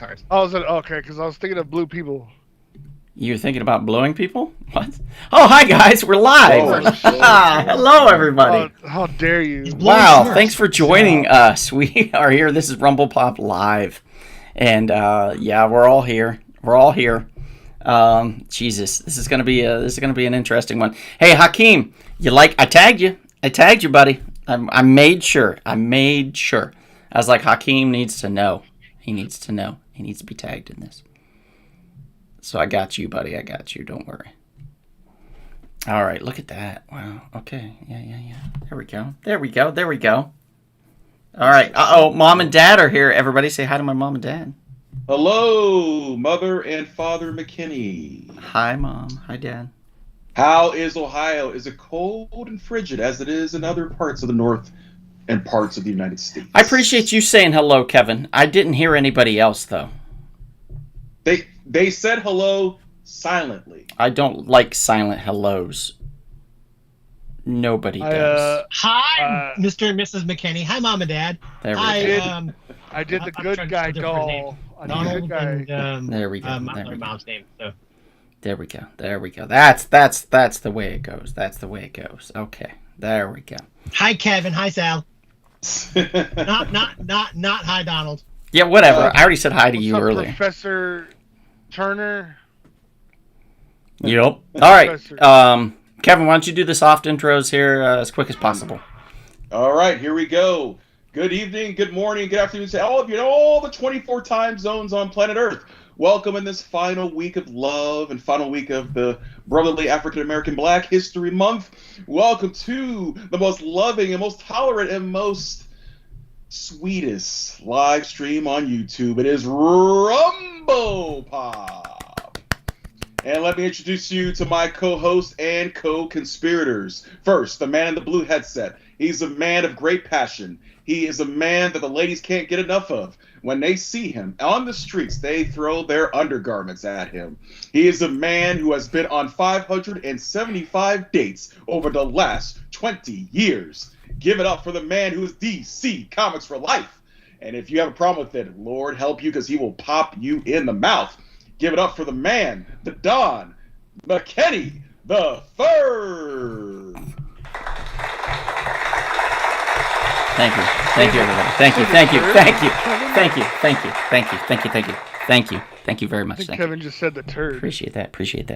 avatars. I was okay because I was thinking of blue people. You're thinking about blowing people? What? Oh, hi guys, we're live. Oh, shit. Hello, everybody. How dare you? Wow, thanks for joining us. We are here. This is Rumble Pop Live, and yeah, we're all here. We're all here. Jesus, this is gonna be an interesting one. Hey, Hakeem, I tagged you. I tagged you, buddy. I made sure. I was like, Hakeem needs to know. He needs to know. He needs to be tagged in this. So I got you, buddy. I got you. Don't worry. All right, look at that. Wow. Okay. Yeah. There we go. All right. Uh-oh, Mom and Dad are here. Everybody say hi to my mom and dad. Hello, Mother and Father McKinney. Hi, Mom. Hi, Dad. How is Ohio? Is it cold and frigid as it is in other parts of the North and parts of the United States? I appreciate you saying hello, Kevin. I didn't hear anybody else, though. They said hello silently. I don't like silent hellos. Nobody does. Hi, Mr. and Mrs. McKinney. Hi, Mom and Dad. There we go. I did the good guy doll. Donald and there we go. my mom's name. So. There we go. That's the way it goes. Okay. There we go. Hi, Kevin. Hi, Sal. not hi, Donald. Yeah, whatever. I already said hi to you earlier. Professor Turner. Yep. All right. Kevin, why don't you do the soft intros here as quick as possible? All right, here we go. Good evening, good morning, good afternoon to all of you in all the 24 time zones on planet Earth. Welcome in this final week of love and final week of the Brotherly African American Black History Month. Welcome to the most loving and most tolerant and most sweetest live stream on YouTube. It is Rumble Pop. And let me introduce you to my co-host and co-conspirators. First, the man in the blue headset. He's a man of great passion. He is a man that the ladies can't get enough of. When they see him on the streets, they throw their undergarments at him. He is a man who has been on 575 dates over the last 20 years. Give it up for the man who is DC Comics for life. And if you have a problem with it, Lord help you, because he will pop you in the mouth. Give it up for the man, the Don McKinney the Third. Thank you, everybody. Thank you very much. I think Kevin just said the turd. Appreciate that. Appreciate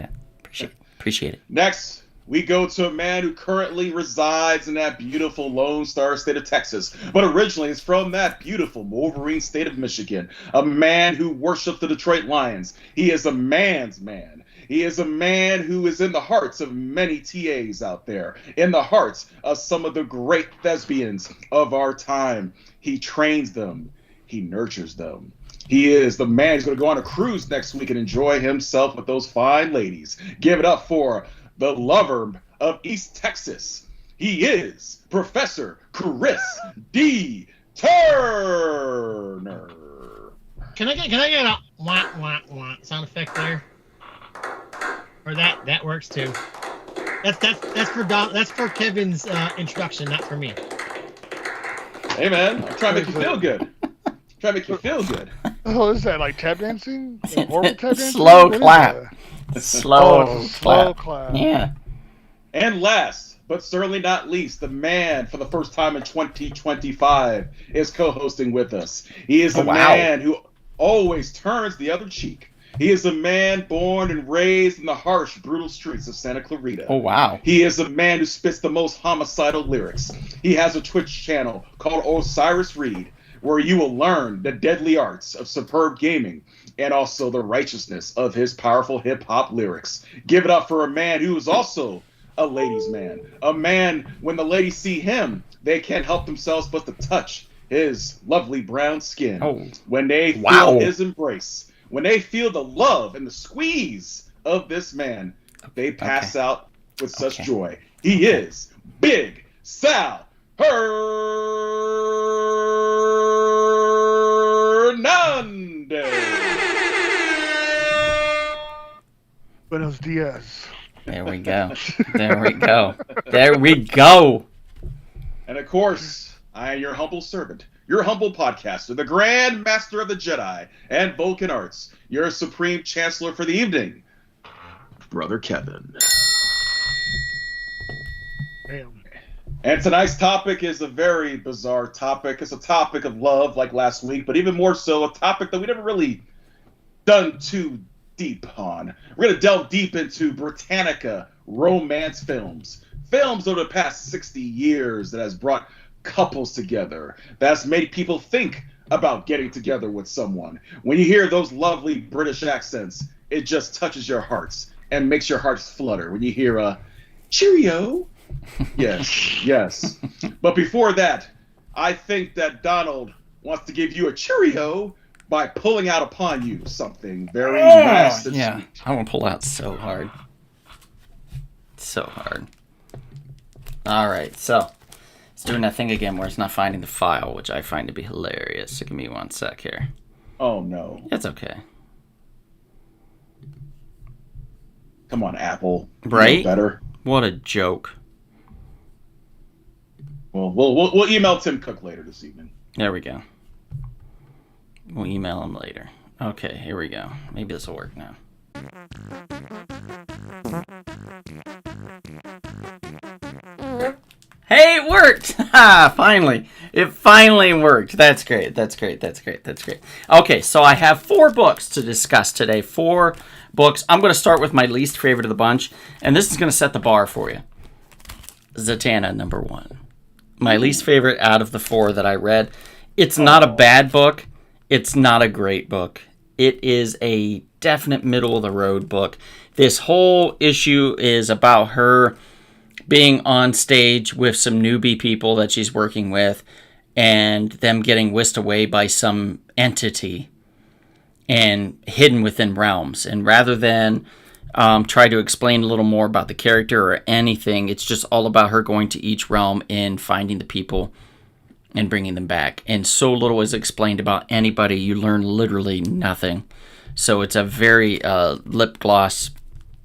it. Next, we go to a man who currently resides in that beautiful Lone Star state of Texas, but originally is from that beautiful Wolverine state of Michigan. A man who worships the Detroit Lions. He is a man's man. He is a man who is in the hearts of many TAs out there, in the hearts of some of the great thespians of our time. He trains them. He nurtures them. He is the man who's going to go on a cruise next week and enjoy himself with those fine ladies. Give it up for the lover of East Texas. He is Professor Chris D. Turner. Can I get a wah sound effect there? Or that works too. That's for Kevin's introduction, not for me. Hey man, I'm trying to make you feel good. Oh, is that like tap dancing? Like horrible tap dancing? Slow clap. Slow clap. Yeah. And last, but certainly not least, the man for the first time in 2025 is co-hosting with us. He is a man who always turns the other cheek. He is a man born and raised in the harsh, brutal streets of Santa Clarita. Oh, wow. He is a man who spits the most homicidal lyrics. He has a Twitch channel called Osiris Reed, where you will learn the deadly arts of superb gaming and also the righteousness of his powerful hip-hop lyrics. Give it up for a man who is also a ladies' man. A man, when the ladies see him, they can't help themselves but to touch his lovely brown skin. Oh. When they feel his embrace, when they feel the love and the squeeze of this man, they pass out with such joy. He is Big Sal Hernandez. Buenos dias. There we go. And of course, I am your humble servant, your humble podcaster, the Grand Master of the Jedi and Vulcan Arts, your Supreme Chancellor for the evening, Brother Kevin. Damn. And tonight's topic is a very bizarre topic. It's a topic of love, like last week, but even more so, a topic that we never really done too deep on. We're going to delve deep into Britannica romance films. Films over the past 60 years that has brought couples together, that's made people think about getting together with someone. When you hear those lovely British accents, it just touches your hearts and makes your hearts flutter when you hear a cheerio. Yes. But before that, I think that Donald wants to give you a cheerio by pulling out upon you something very nice and yeah. sweet. I want to pull out so hard. So hard. All right, so it's doing that thing again where it's not finding the file, which I find to be hilarious. So give me one sec here. Oh, no. It's okay. Come on, Apple. Right? You know better. What a joke. Well, we'll email Tim Cook later this evening. There we go. We'll email him later. Okay, here we go. Maybe this will work now. Hey, it worked! Ha! Finally. It finally worked. That's great. That's great. Okay, so I have 4 books to discuss today. 4 books. I'm going to start with my least favorite of the bunch, and this is going to set the bar for you. Zatanna, number 1. My least favorite out of the 4 that I read. It's not a bad book. It's not a great book. It is a definite middle-of-the-road book. This whole issue is about her being on stage with some newbie people that she's working with and them getting whisked away by some entity and hidden within realms. And rather than try to explain a little more about the character or anything, it's just all about her going to each realm and finding the people and bringing them back. And so little is explained about anybody, you learn literally nothing. So it's a very lip gloss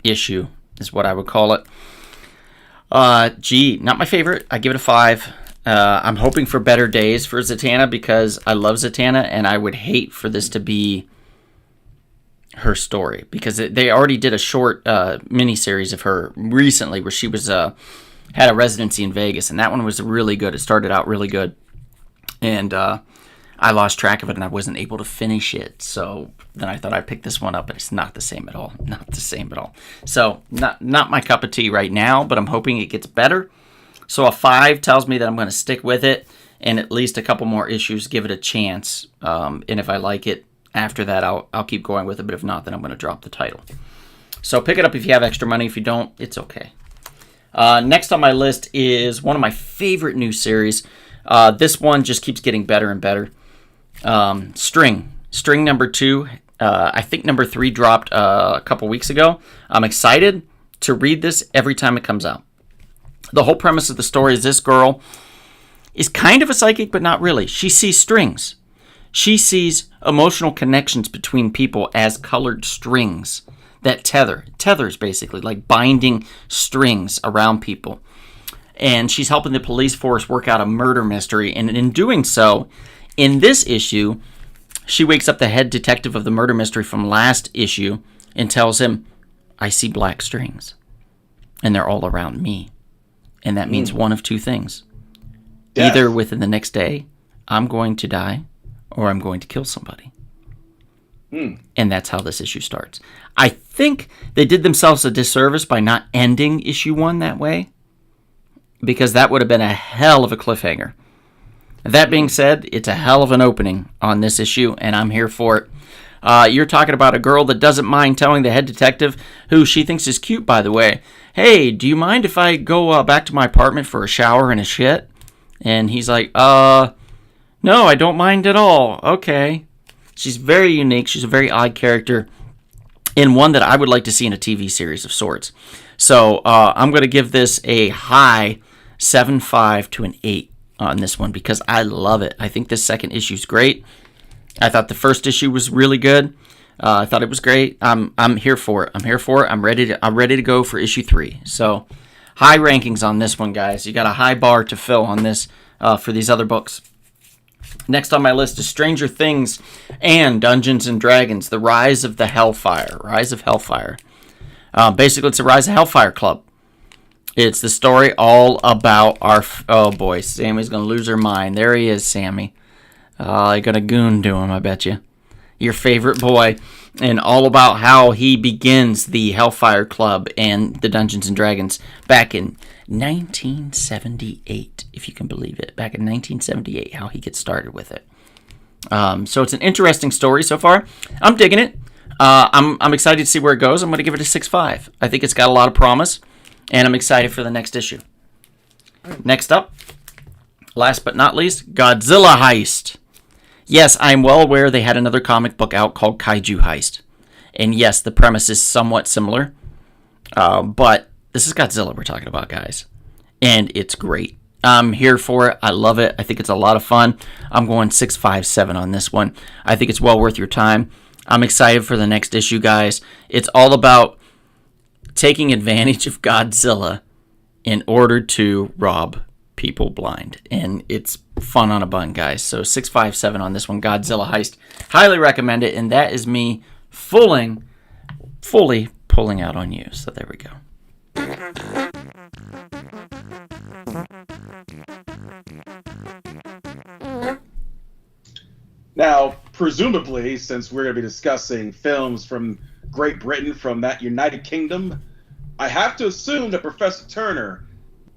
issue, is what I would call it. Not my favorite. I give it a 5. I'm hoping for better days for Zatanna because I love Zatanna, and I would hate for this to be her story because they already did a short miniseries of her recently where she was had a residency in Vegas, and that one was really good. It started out really good, and I lost track of it, and I wasn't able to finish it. So then I thought I'd pick this one up, but it's not the same at all. Not the same at all. So not my cup of tea right now, but I'm hoping it gets better. So a 5 tells me that I'm going to stick with it, and at least a couple more issues, give it a chance. And if I like it after that, I'll keep going with it. But if not, then I'm going to drop the title. So pick it up if you have extra money. If you don't, it's okay. Next on my list is one of my favorite new series. This one just keeps getting better and better. String number 2. I think number 3 dropped a couple weeks ago. I'm excited to read this every time it comes out. The whole premise of the story is this girl is kind of a psychic, but not really. She sees strings. She sees emotional connections between people as colored strings that tethers basically, like binding strings around people. And she's helping the police force work out a murder mystery. And in doing so, in this issue, she wakes up the head detective of the murder mystery from last issue and tells him, I see black strings, and they're all around me. And that means one of 2 things. Death. Either within the next day, I'm going to die, or I'm going to kill somebody. And that's how this issue starts. I think they did themselves a disservice by not ending issue 1 that way, because that would have been a hell of a cliffhanger. That being said, it's a hell of an opening on this issue, and I'm here for it. You're talking about a girl that doesn't mind telling the head detective, who she thinks is cute, by the way, hey, do you mind if I go back to my apartment for a shower and a shit? And he's like, no, I don't mind at all. Okay. She's very unique. She's a very odd character, and one that I would like to see in a TV series of sorts. So I'm going to give this a high 7.5 to an 8 on this one because I love it. I think this second issue is great. I thought the first issue was really good. I thought it was great. I'm here for it. I'm ready to go for issue 3. So high rankings on this one, guys. You got a high bar to fill on this for these other books. Next on my list is Stranger Things and Dungeons and Dragons: The Rise of the Hellfire. Rise of Hellfire. Basically, it's a Rise of Hellfire club. It's the story all about our... Oh, boy. Sammy's going to lose her mind. There he is, Sammy. I got a goon to him, I bet you. Your favorite boy. And all about how he begins the Hellfire Club and the Dungeons and Dragons back in 1978, if you can believe it. Back in 1978, how he gets started with it. So it's an interesting story so far. I'm digging it. I'm excited to see where it goes. I'm going to give it a 6.5. I think it's got a lot of promise. And I'm excited for the next issue. Next up, last but not least, Godzilla Heist. Yes, I'm well aware they had another comic book out called Kaiju Heist. And yes, the premise is somewhat similar. But this is Godzilla we're talking about, guys. And it's great. I'm here for it. I love it. I think it's a lot of fun. I'm going 6.57 on this one. I think it's well worth your time. I'm excited for the next issue, guys. It's all about taking advantage of Godzilla in order to rob people blind. And it's fun on a bun, guys. So 6.57 on this one, Godzilla Heist. Highly recommend it. And that is me fully pulling out on you. So there we go. Now, presumably, since we're going to be discussing films from Great Britain, from that United Kingdom, I have to assume that Professor Turner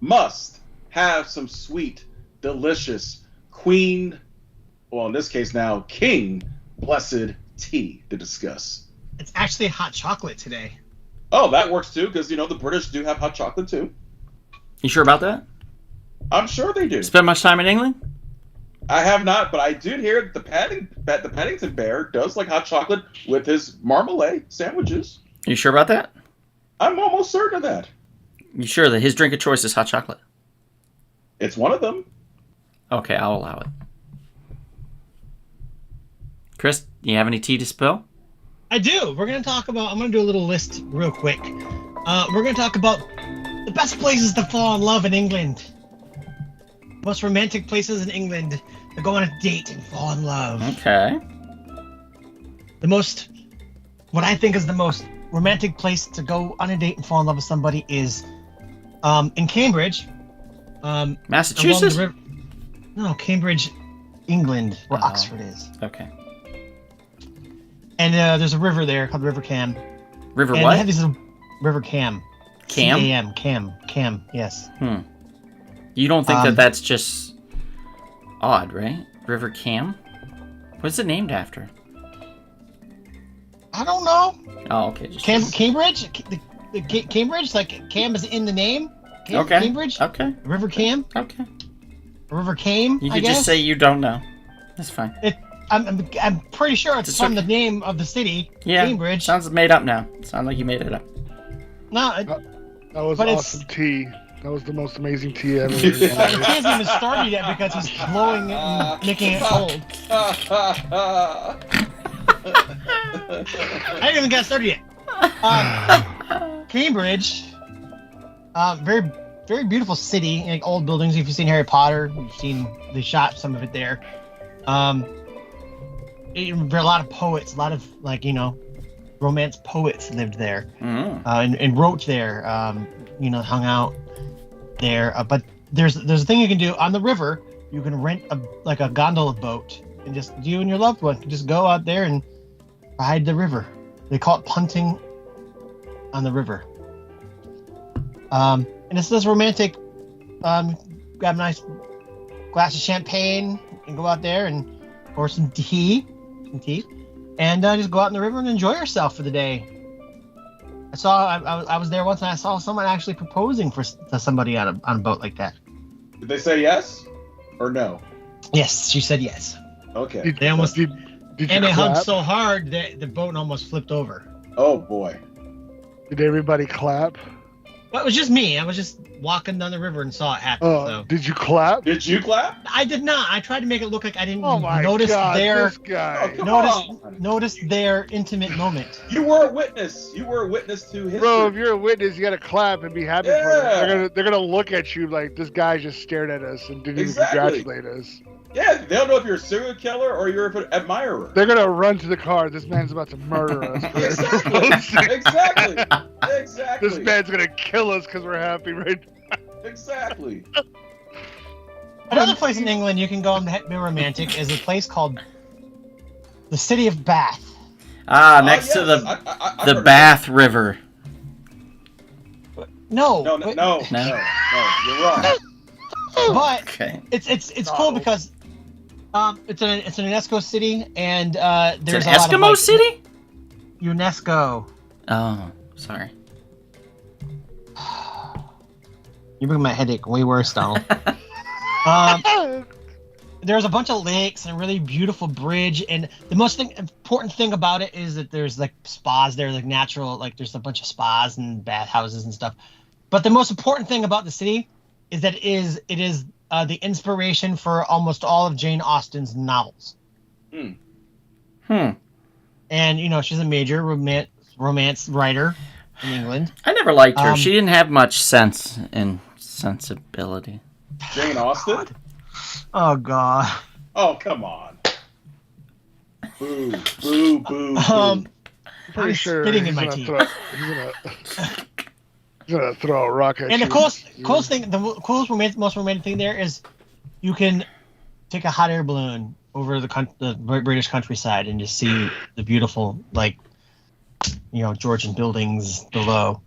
must have some sweet, delicious Queen, well, in this case now, King Blessed tea to discuss. It's actually hot chocolate today. Oh, that works too, because, the British do have hot chocolate too. You sure about that? I'm sure they do. Spend much time in England? I have not, but I did hear that the Paddington Bear does like hot chocolate with his marmalade sandwiches. You sure about that? I'm almost certain of that. You sure that his drink of choice is hot chocolate? It's one of them. Okay, I'll allow it. Chris, do you have any tea to spill? I do. I'm going to do a little list real quick. We're going to talk about the best places to fall in love in England. Most romantic places in England to go on a date and fall in love. Okay. What I think is the most romantic place to go on a date and fall in love with somebody is in Cambridge. Massachusetts? No, Cambridge, England, where Oxford is. Okay. And there's a river there called River Cam. River and what? They have these little River Cam. Cam? Cam, yes. You don't think that's just odd, right? River Cam? What's it named after? I don't know. Oh, okay. Cambridge? Cambridge? Like Cam is in the name? Okay. Cambridge? Okay. River Cam? Okay. River Cam, You I could guess? just say you don't know. That's fine. I'm pretty sure it's from the name of the city, Yeah. Cambridge. Sounds made up now. Sounds like you made it up. No, That was But awesome tea. That was the most amazing tea ever. it hasn't even started yet because he's blowing it and making it cold. I haven't even got started yet. Cambridge, very, very beautiful city, like old buildings. If you've seen Harry Potter, they shot some of it there. There are a lot of poets, a lot of romance poets lived there, and wrote there. Hung out there. But there's a thing you can do on the river. You can rent a gondola boat, and just you and your loved one can just go out there and ride the river. They call it punting on the river. And it's this romantic. Grab a nice glass of champagne and go out there or some tea, and just go out in the river and enjoy yourself for the day. I was there once and I saw someone actually proposing to somebody on a boat like that. Did they say yes or no? Yes, she said yes. Okay. They almost Did you and they hugged clap? so hard that the boat almost flipped over. Oh boy. Did everybody clap? But it was just me. I was just walking down the river and saw it happen. So Did you clap? Did you clap? I did not. I tried to make it look like I didn't Oh my notice God, their this guy. Come on. notice their intimate moment. You were a witness. You were a witness to history. Bro, if you're a witness, you gotta clap and be happy for Yeah. them. They're gonna look at you like this guy just stared at us and didn't Exactly. even congratulate us. Yeah, they don't know if you're a serial killer or you're an admirer. They're gonna run to the car. This man's about to murder us. Exactly. Exactly. This man's gonna kill us because we're happy right now. Exactly. Another place in England you can go and be romantic is a place called the city of Bath. Next to yes. the I've heard of Bath River. No, No, you're wrong. but Okay. it's cool because it's an UNESCO city and It's there's an a lot of Eskimo like, city? UNESCO. Oh, sorry. You're making my headache way worse, Donald. There's a bunch of lakes and a really beautiful bridge, and the most important thing about it is that there's like spas there, like natural, like there's a bunch of spas and bathhouses and stuff. But the most important thing about the city is that it is the inspiration for almost all of Jane Austen's novels. Hmm. And you know she's a major romance writer in England. I never liked her. She didn't have much sense and sensibility. Jane Austen? Oh God. Oh, come on. Boo, boo, boo, boo. I'm pretty I'm sure spitting he's in my gonna teeth. he's gonna throw a rock at And you. the coolest thing, most romantic thing there is you can take a hot air balloon over the British countryside and just see the beautiful, like, you know, Georgian buildings below.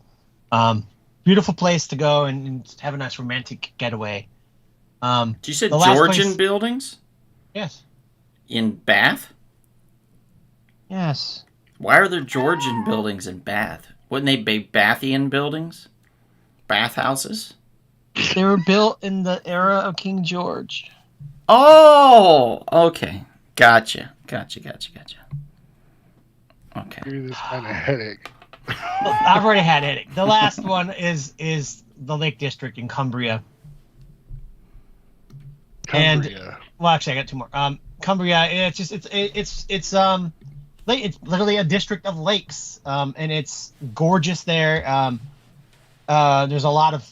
Beautiful place to go and have a nice romantic getaway. You said the last Georgian place- buildings Yes. in Bath? Yes. Why are there Georgian buildings in Bath? Wouldn't they be Bathian buildings? Bathhouses? They were built in the era of King George. Oh, okay. Gotcha. Okay. Give this man a headache. I've already had a headache. The last one is the Lake District in Cumbria. And Cumbria. well, actually, I got two more. Cumbria. It's literally a district of lakes, and it's gorgeous there. There's a lot of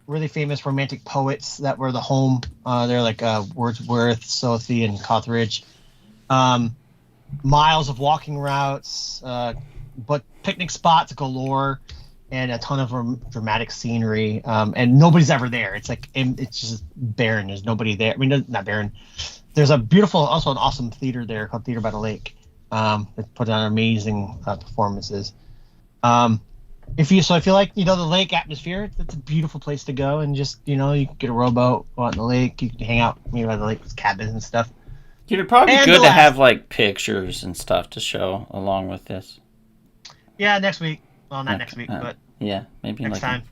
really famous romantic poets that were the home. They're like Wordsworth, Southey, and Coleridge. Miles of walking routes, but picnic spots galore, and a ton of dramatic scenery. And nobody's ever there. It's like it's just barren. There's nobody there. I mean, not barren. There's also an awesome theater there called Theater by the Lake. That put on amazing performances. If you like, you know, the lake atmosphere, that's a beautiful place to go, and just, you know, you can get a rowboat, go out in the lake, you can hang out maybe by the lake with cabins and stuff. It'd probably be And good the to last- have like pictures and stuff to show along with this. Yeah, next week. Well, not next week, but Yeah, maybe next like time.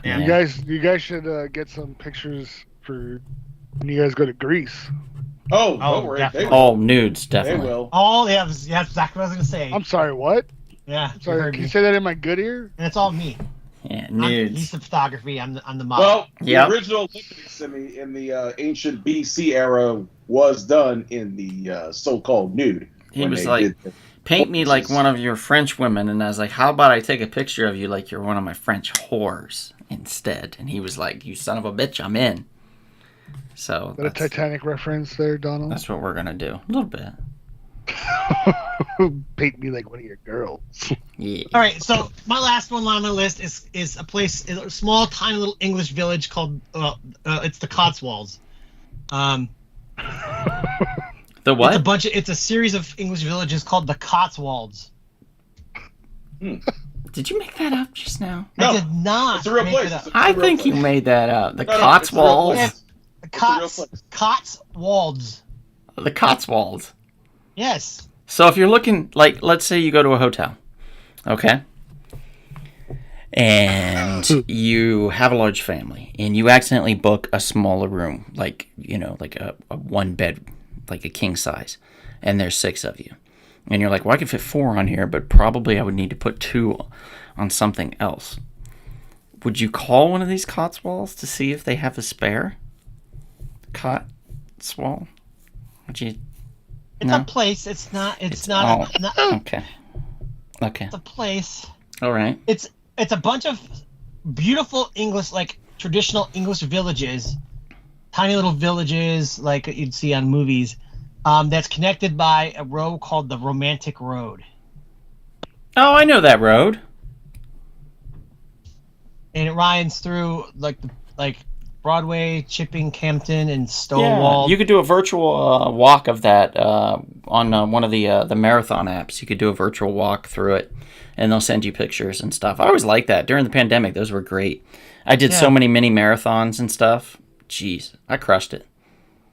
Yeah. Yeah. You guys should get some pictures for when you guys go to Greece. Oh, don't worry. They definitely. will. Oh, nudes, They definitely. will. Oh, yeah, that's exactly what I was going to say. I'm sorry, what? Yeah, you Sorry, heard can me. you say that in my good ear? And it's all me. Yeah, He's nudes. the photography. I'm the model. Well, Yep. the original Olympics in the ancient BC era was done in the so-called nude. He when was they like, did the- paint me like one of your French women. And I was like, how about I take a picture of you like you're one of my French whores instead? And he was like, you son of a bitch, I'm in. So Is that a Titanic reference there, Donald? that's what we're going to do. A little bit. Paint me like one of your girls. Yeah. All right, so my last one on my list is a small, tiny little English village called it's the Cotswolds. The It's what? it's a series of English villages called the Cotswolds. Did you make that up just now? No, I did not. it's a real make place. it up. It's a I real think you place. made that up. The No, no, it's a real Cotswolds. place. The It's a real place. Cotswolds. The Cotswolds. Yes. So if you're looking, like, let's say you go to a hotel, okay? And you have a large family, and you accidentally book a smaller room, like, you know, like a one bed, like a king size, and there's 6 of you. And you're like, well, I can fit 4 on here, but probably I would need to put 2 on something else. Would you call one of these Cotswolds to see if they have a spare Cotswold? Would you? It's No. a place. It's not. It's Oh, not. okay. Okay. It's a place. All right. It's a bunch of beautiful English, like traditional English villages, tiny little villages like you'd see on movies. That's connected by a road called the Romantic Road. Oh, I know that road. And it runs through like Broadway, Chipping, Campton, and Stonewall. Yeah, you could do a virtual walk of that on one of the marathon apps. You could do a virtual walk through it, and they'll send you pictures and stuff. I always liked that. During the pandemic, those were great. I did so many mini marathons and stuff. Jeez, I crushed it.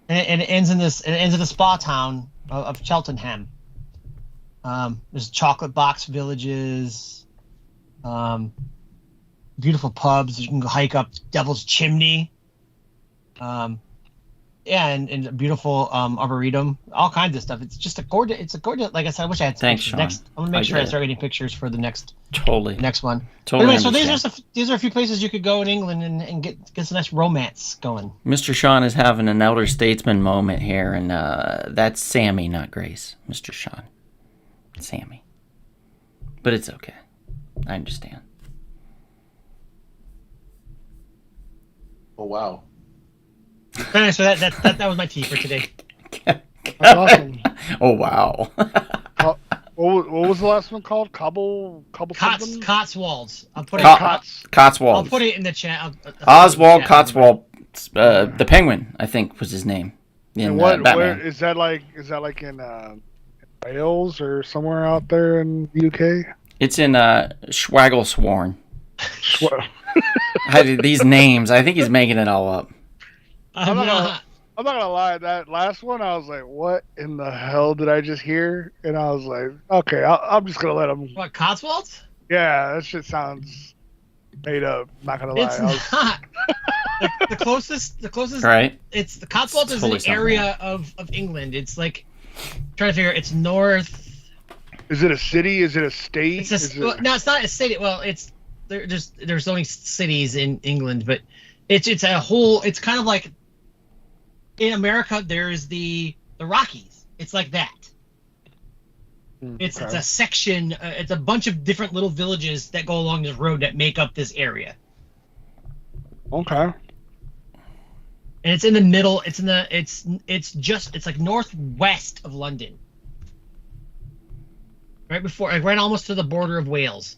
And it ends in this. It ends in the spa town of Cheltenham. There's chocolate box villages. Beautiful pubs. You can go hike up Devil's Chimney. And a beautiful arboretum, all kinds of stuff. It's just a gorgeous. It's a gorgeous. Like I said, I wish I had some Thanks, pictures. Sean. I'm gonna make sure I start getting pictures for the next next one. Totally. Anyway, so these are a few places you could go in England and get some nice romance going. Mr. Sean is having an elder statesman moment here, and that's Sammy, not Grace. Mr. Sean, Sammy, but it's okay. I understand. Oh wow. Anyway, so that was my tea for today. That's awesome. Oh wow. What was the last one called? Cobble something? Cotswolds. I'll put Cotswold. I'll put it in the chat. Oswald Cotswold, the Penguin, I think was his name. In Batman. Where is that like in Wales or somewhere out there in the UK? It's in Schwagglesworn. These names, I think he's making it all up. I'm not gonna lie. That last one, I was like, "What in the hell did I just hear?" And I was like, "Okay, I'm just gonna let him." What, Cotswolds? Yeah, that shit sounds made up. Not gonna lie. It's not. the closest. Right. It's the Cotswolds is totally an area of England. It's like trying to figure. It's north. Is it a city? Is it a state? No, it's not a city. Well, it's there's only cities in England, but it's a whole. It's kind of like in America. There's the Rockies. It's like that. It's a section. It's a bunch of different little villages that go along this road that make up this area. Okay. And it's in the middle. It's like northwest of London. Right almost to the border of Wales.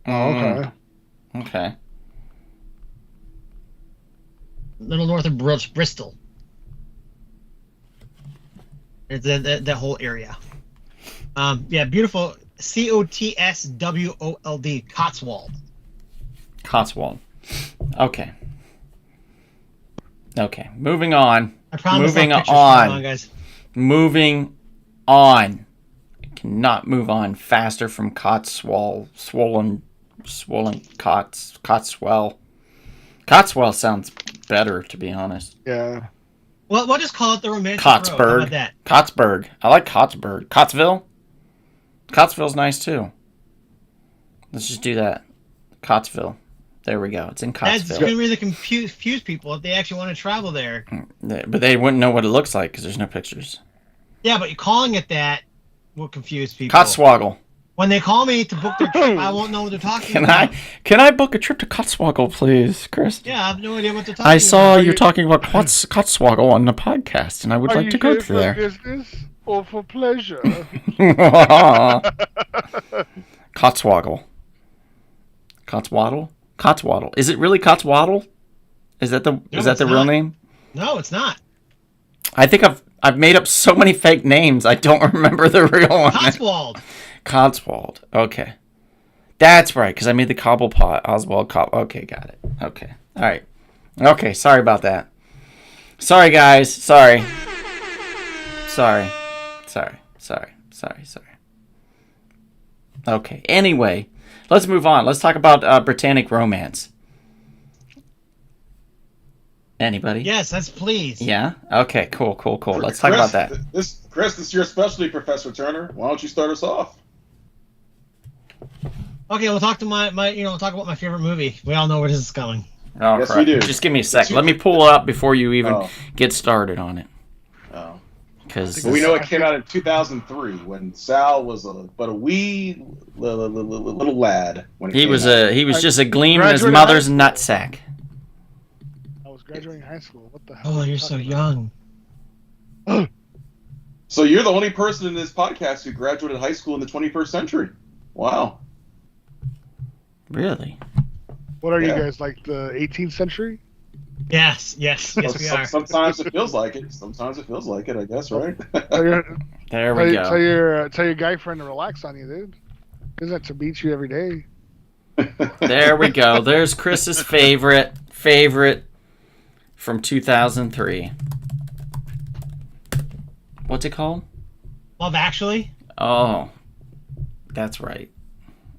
Okay. Okay. A little north of Bristol. It's that whole area. Yeah, beautiful. Cotswold. Cotswold. Cotswold. Okay. Okay. Moving on. I promise. Moving on. Come on, guys. Moving on. I cannot move on faster from Cotswold. Swollen Cotswell. Cotswell sounds better, to be honest. Yeah. Well, we'll just call it the romantic Cotsburg. road. How about that? Cotsburg. I like Cotsburg. Cottsville? Cottsville's nice too. Let's just do that. Cottsville. There we go. It's in Cottsville. That's going to really confuse people if they actually want to travel there. But they wouldn't know what it looks like because there's no pictures. Yeah, but calling it that will confuse people. Cotswoggle. When they call me to book their trip, I won't know what they're talking about. Can I book a trip to Cotswoggle, please, Chris? Yeah, I have no idea what they're talking about. I saw you talking about Cotswoggle on the podcast, and I would like to go through there. Are you here for business or for pleasure? Cotswoggle. Cotswaddle? Cotswaddle. Is it really Cotswaddle? Is that the real name? No, it's not. I think I've made up so many fake names. I don't remember the real one. Cotswold. Okay. That's right, because I made the Cobblepot. Oswald Okay, got it. Okay. All right. Okay, sorry about that. Sorry, guys. Sorry. Okay, anyway. Let's move on. Let's talk about Brittanic romance. Anybody? Yes, that's please. Yeah? Okay, cool. Let's talk about that. Chris, this is your specialty, Professor Turner. Why don't you start us off? Okay, we'll talk to talk about my favorite movie. We all know where this is going. Oh, yes, crap. we do. Just give me a sec. Let me pull it up before you even get started on it. Oh. Because we know it came out in 2003 when Sal was but a wee little lad. When he was out. he was just a gleam in his mother's nutsack. I was Graduating high school. What the hell? Oh, are you you're so talking about? young. So you're the only person in this podcast who graduated high school in the 21st century. Wow. Really? What are you Yeah. guys, like the 18th century? Yes, we are. Sometimes it feels like it. Sometimes it feels like it, I guess, right? Tell your, There we tell go. your guy friend to relax on you, dude. He doesn't have to beat you every day. There we go. There's Chris's favorite from 2003. What's it called? Love Actually. Oh, that's right.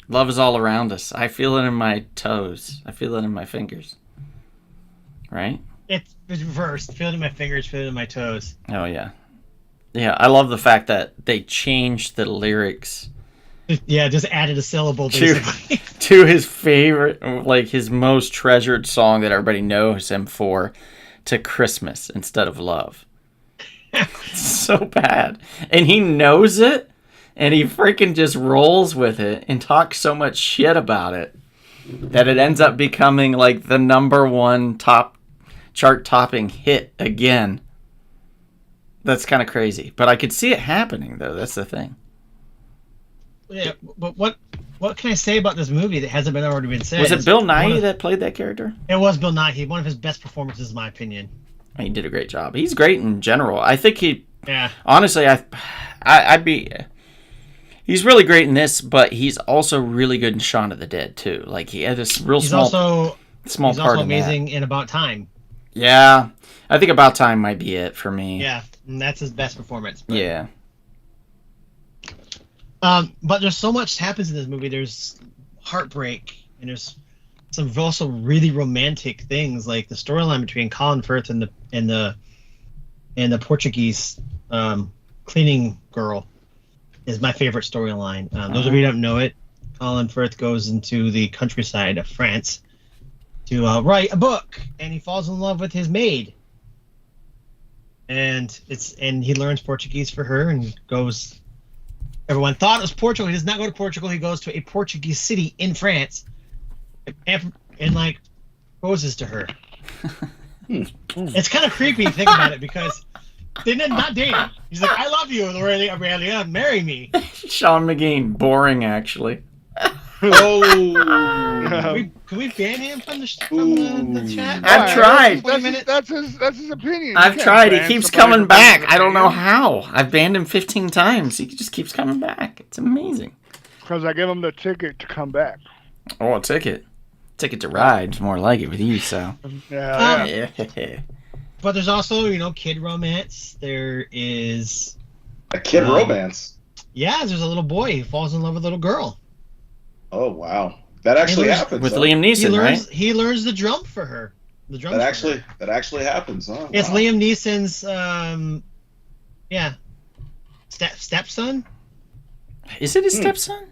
Love is all around us. I feel it in my toes. I feel it in my fingers. Right? It's reversed. Feel it in my fingers, feel it in my toes. Oh, yeah. Yeah, I love the fact that they changed the lyrics Yeah, just added a syllable, to, basically. to his favorite, like his most treasured song that everybody knows him for, to Christmas instead of love. It's so bad. And he knows it, and he freaking just rolls with it and talks so much shit about it that it ends up becoming like the #1 top chart-topping hit again. That's kind of crazy. But I could see it happening, though. That's the thing. Yeah, but what can I say about this movie that hasn't been already been said? Was it It's Bill one Nighy of- that played that character? It was Bill Nighy. One of his best performances, in my opinion. He did a great job. He's great in general. I think he... Yeah. Honestly, I'd be... He's really great in this, but he's also really good in Shaun of the Dead, too. Like, he had this real He's small also part in amazing in About Time. that. Yeah. I think About Time might be it for me. Yeah, and that's his best performance. But, Yeah. but there's so much happens in this movie. There's heartbreak, and there's some also really romantic things, like the storyline between Colin Firth and the Portuguese cleaning girl is my favorite storyline. Those of you who don't know it, Colin Firth goes into the countryside of France to write a book, and he falls in love with his maid. And he learns Portuguese for her and goes. Everyone thought it was Portugal. He does not go to Portugal. He goes to a Portuguese city in France, and like proposes to her. It's kind of creepy to think about it because they did not date. He's like, "I love you, Aurelia, marry me." Sean McGean. Boring, actually. Oh. Can we ban him from the chat? I've tried. That's his opinion. I've You can't tried. He ban keeps somebody coming for being back. an I don't know opinion. how. I've banned him 15 times. He just keeps coming back. It's amazing. Because I give him the ticket to come back. Oh, a ticket. Ticket to ride is more like it with you, so. Yeah. Yeah. But there's also, kid romance. There is, A kid romance. there's a little boy who falls in love with a little girl. Oh, wow. That actually happens. With huh? Liam Neeson, right? He learns the drum for her. The drum. That actually happens, huh? It's Wow. Liam Neeson's, stepson. Is it his stepson?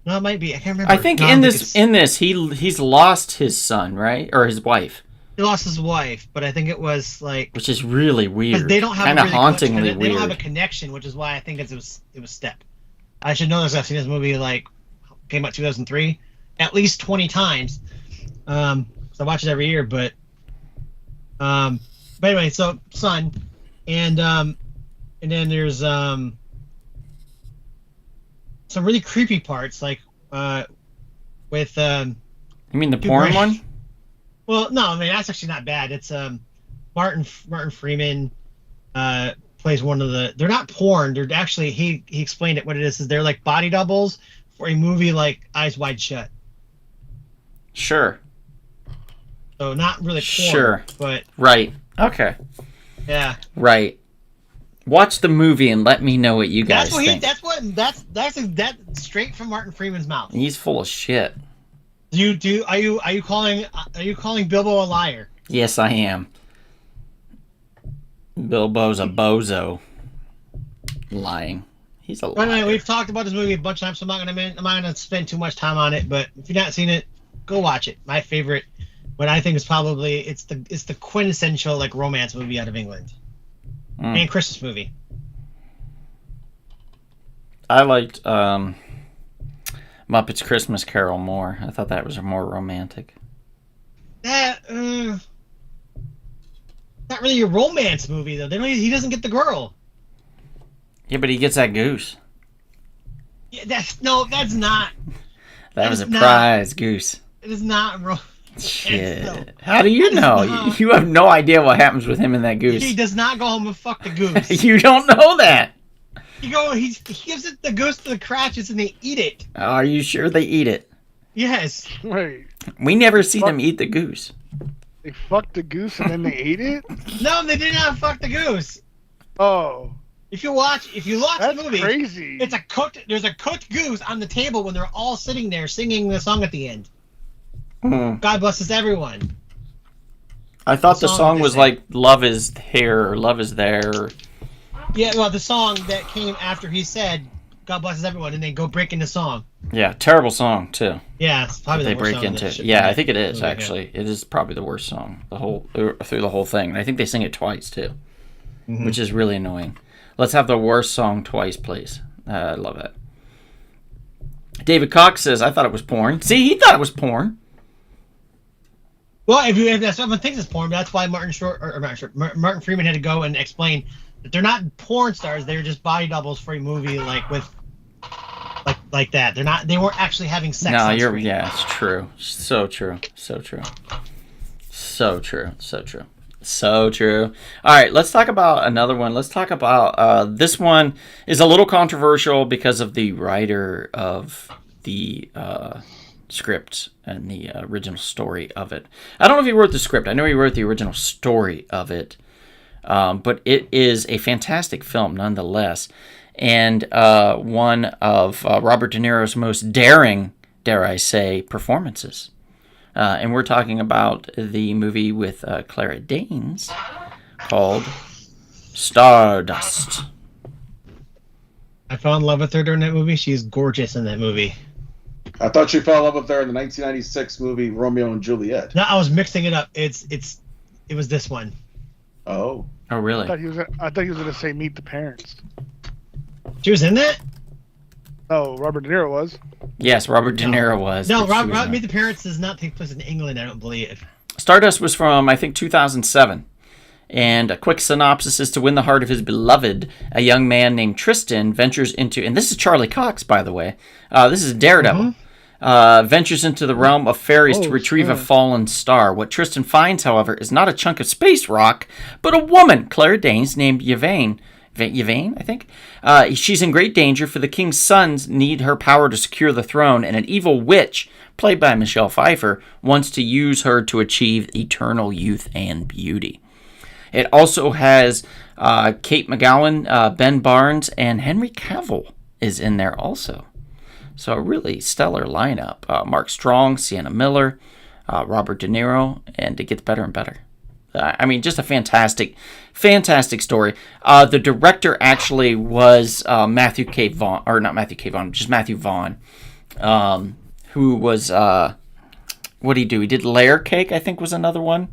No, it might be. I can't remember. I think No, in don't this think he's lost his son, right? Or his wife, he lost his wife, but I think it was like which is really because weird. they don't have kind a of really hauntingly they weird. don't have a connection, which is why I think it was step. I should know this. I've seen this movie came out 2003, at least 20 times. So I watch it every year, but anyway, so son, and then there's some really creepy parts, like with You mean the Hugh porn Grant. one? Well, no, I mean that's actually not bad. It's Martin Freeman plays one of the. They're not porn. They're actually he explained it. What it is they're like body doubles for a movie like Eyes Wide Shut. Sure. So not really porn, Sure. but Right. Okay. yeah. Right. Watch the movie and let me know what you guys think. That's straight from Martin Freeman's mouth. He's full of shit. Are you calling Bilbo a liar? Yes, I am. Bilbo's a bozo. Lying. He's a By the way, liar. we've talked about this movie a bunch of times, so I'm not gonna spend too much time on it. But if you've not seen it, go watch it. My favorite, what I think is probably it's the quintessential like romance movie out of England and Christmas movie. I liked Muppets Christmas Carol more. I thought that was more romantic. that not really a romance movie though. He doesn't get the girl. Yeah, but he gets that goose. Yeah, that's not. That was a not- prize goose. It is not Shit. no. How do you That is know? not- You have no idea what happens with him and that goose. He does not go home and fuck the goose. You don't know that. He gives it the goose to the Cratchits and they eat it. Are you sure they eat it? Yes. Wait, We never see them eat the goose. they fucked the goose and then they ate it? No, they did not fuck the goose. Oh, If you watch that's the movie, crazy. there's a cooked goose on the table when they're all sitting there singing the song at the end. Hmm. God blesses everyone. I thought the song song they was sing. like "Love is here" or "Love is there." Or... Yeah, well, the song that came after he said God blesses everyone, and they go break into song. Yeah, terrible song too. Yeah, it's probably They the worst break song into. that shit- Yeah, I think it is movie, actually. It is probably the worst song through the whole thing. And I think they sing it twice too, Mhm. which is really annoying. Let's have the worst song twice, please. I love that. David Cox says, "I thought it was porn." See, he thought it was porn. Well, if that's someone thinks it's porn, that's why Martin Freeman had to go and explain that they're not porn stars; they're just body doubles for a movie like that. They weren't actually having sex. No, on screen. yeah, it's true. So true. So true. So true. So true. So true. All right, let's talk about another one. Let's talk about this one is a little controversial because of the writer of the script and the original story of it. I don't know if he wrote the script. I know he wrote the original story of it, but it is a fantastic film nonetheless, and one of Robert De Niro's most daring, dare I say, performances. And we're talking about the movie with Clara Danes called Stardust. I fell in love with her during that movie. She is gorgeous in that movie. I thought you fell in love with her in the 1996 movie Romeo and Juliet. No, I was mixing it up. It was this one. Oh. Oh, really? I thought he was gonna say Meet the Parents. She was in that? Oh, Robert De Niro was. Yes, Robert De Niro was. No, but she was Rob not. Meet the Parents does not take place in England, I don't believe. Stardust was from, I think, 2007. And a quick synopsis is: to win the heart of his beloved, a young man named Tristan ventures into, and this is Charlie Cox, by the way. This is Daredevil. Ventures into the realm of fairies to retrieve a fallen star. What Tristan finds, however, is not a chunk of space rock, but a woman, Claire Danes, named Yvain. Yvain, I think. She's in great danger, for the king's sons need her power to secure the throne, and an evil witch, played by Michelle Pfeiffer, wants to use her to achieve eternal youth and beauty. It also has Kate McGowan, Ben Barnes, and Henry Cavill is in there also. So a really stellar lineup. Mark Strong, Sienna Miller, Robert De Niro, and it gets better and better. I mean, just a fantastic story. The director actually was Matthew Vaughn, just Matthew Vaughn, who was, what did he do? He did Layer Cake, I think was another one.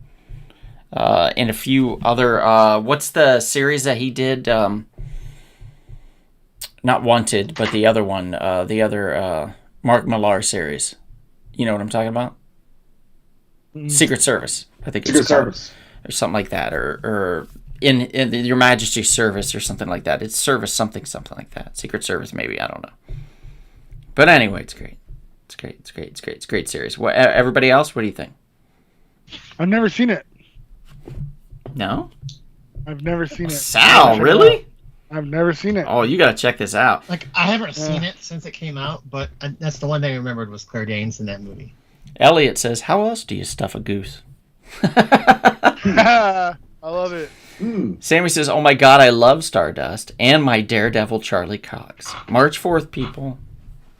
And a few other, what's the series that he did? Not Wanted, but the other one, Mark Millar series. You know what I'm talking about? Secret Service, I think it's Secret called. Service. Or something like that, or in Your Majesty's Service or something like that. It's Service something like that. Secret Service maybe, I don't know. But anyway, it's great. It's a great series. What, everybody else, what do you think? I've never seen it. No? I've never seen it. Sal, really? I've never seen it. Oh, you gotta check this out. Like, I haven't seen it since it came out, but that's the one thing I remembered was Claire Danes in that movie. Elliot says, how else do you stuff a goose? I love it. Sammy says, oh my god, I love Stardust and my Daredevil Charlie Cox. March 4th, people.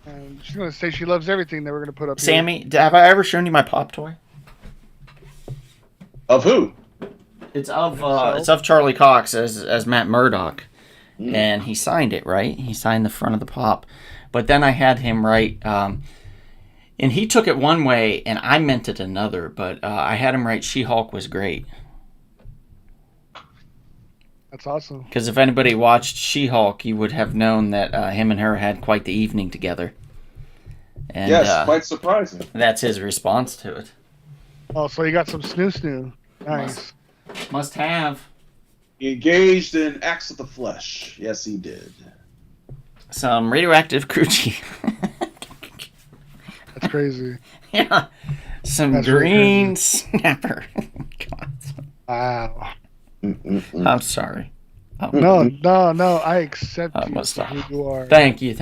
And she's gonna say she loves everything that we're gonna put up. Sammy, have I ever shown you my pop toy? Of who? It's of Charlie Cox as Matt Murdock, and he signed it, right? He signed the front of the pop, but then I had him write, and he took it one way, and I meant it another. But I had him write She-Hulk was great. That's awesome. Because if anybody watched She-Hulk, you would have known that him and her had quite the evening together. And, Yes, quite surprising. that's his response to it. Oh, so you got some snoo. Nice. Must have. He engaged in acts of the flesh. Yes, he did. Some radioactive coochie. That's crazy. Yeah. Some That's really green crazy. snapper. God. Wow. I'm sorry. No. I accept I you must for stop. who you are. Thank you.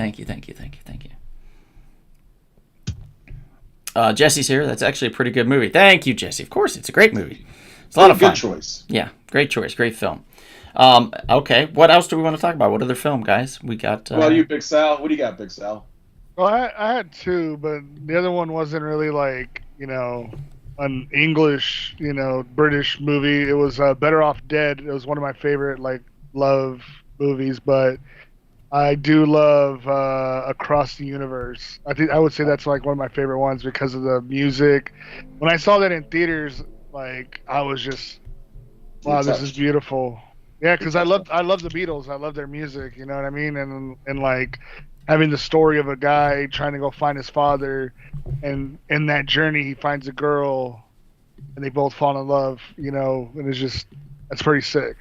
Jesse's here. That's actually a pretty good movie. Thank you, Jesse. Of course, it's a great movie. It's a lot of fun. Good choice. Yeah, great choice. Great film. Okay, what else do we want to talk about? What other film, guys? We got... Well, you, Big Sal. What do you got, Big Sal? Well, I had two, but the other one wasn't really like, an English, British movie. It was Better Off Dead. It was one of my favorite, love movies, but I do love Across the Universe. I would say that's one of my favorite ones because of the music. When I saw that in theaters, I was just, wow, this is beautiful. Yeah, because I love the Beatles. I love their music. You know what I mean? And having the story of a guy trying to go find his father, and in that journey he finds a girl, and they both fall in love. And that's pretty sick.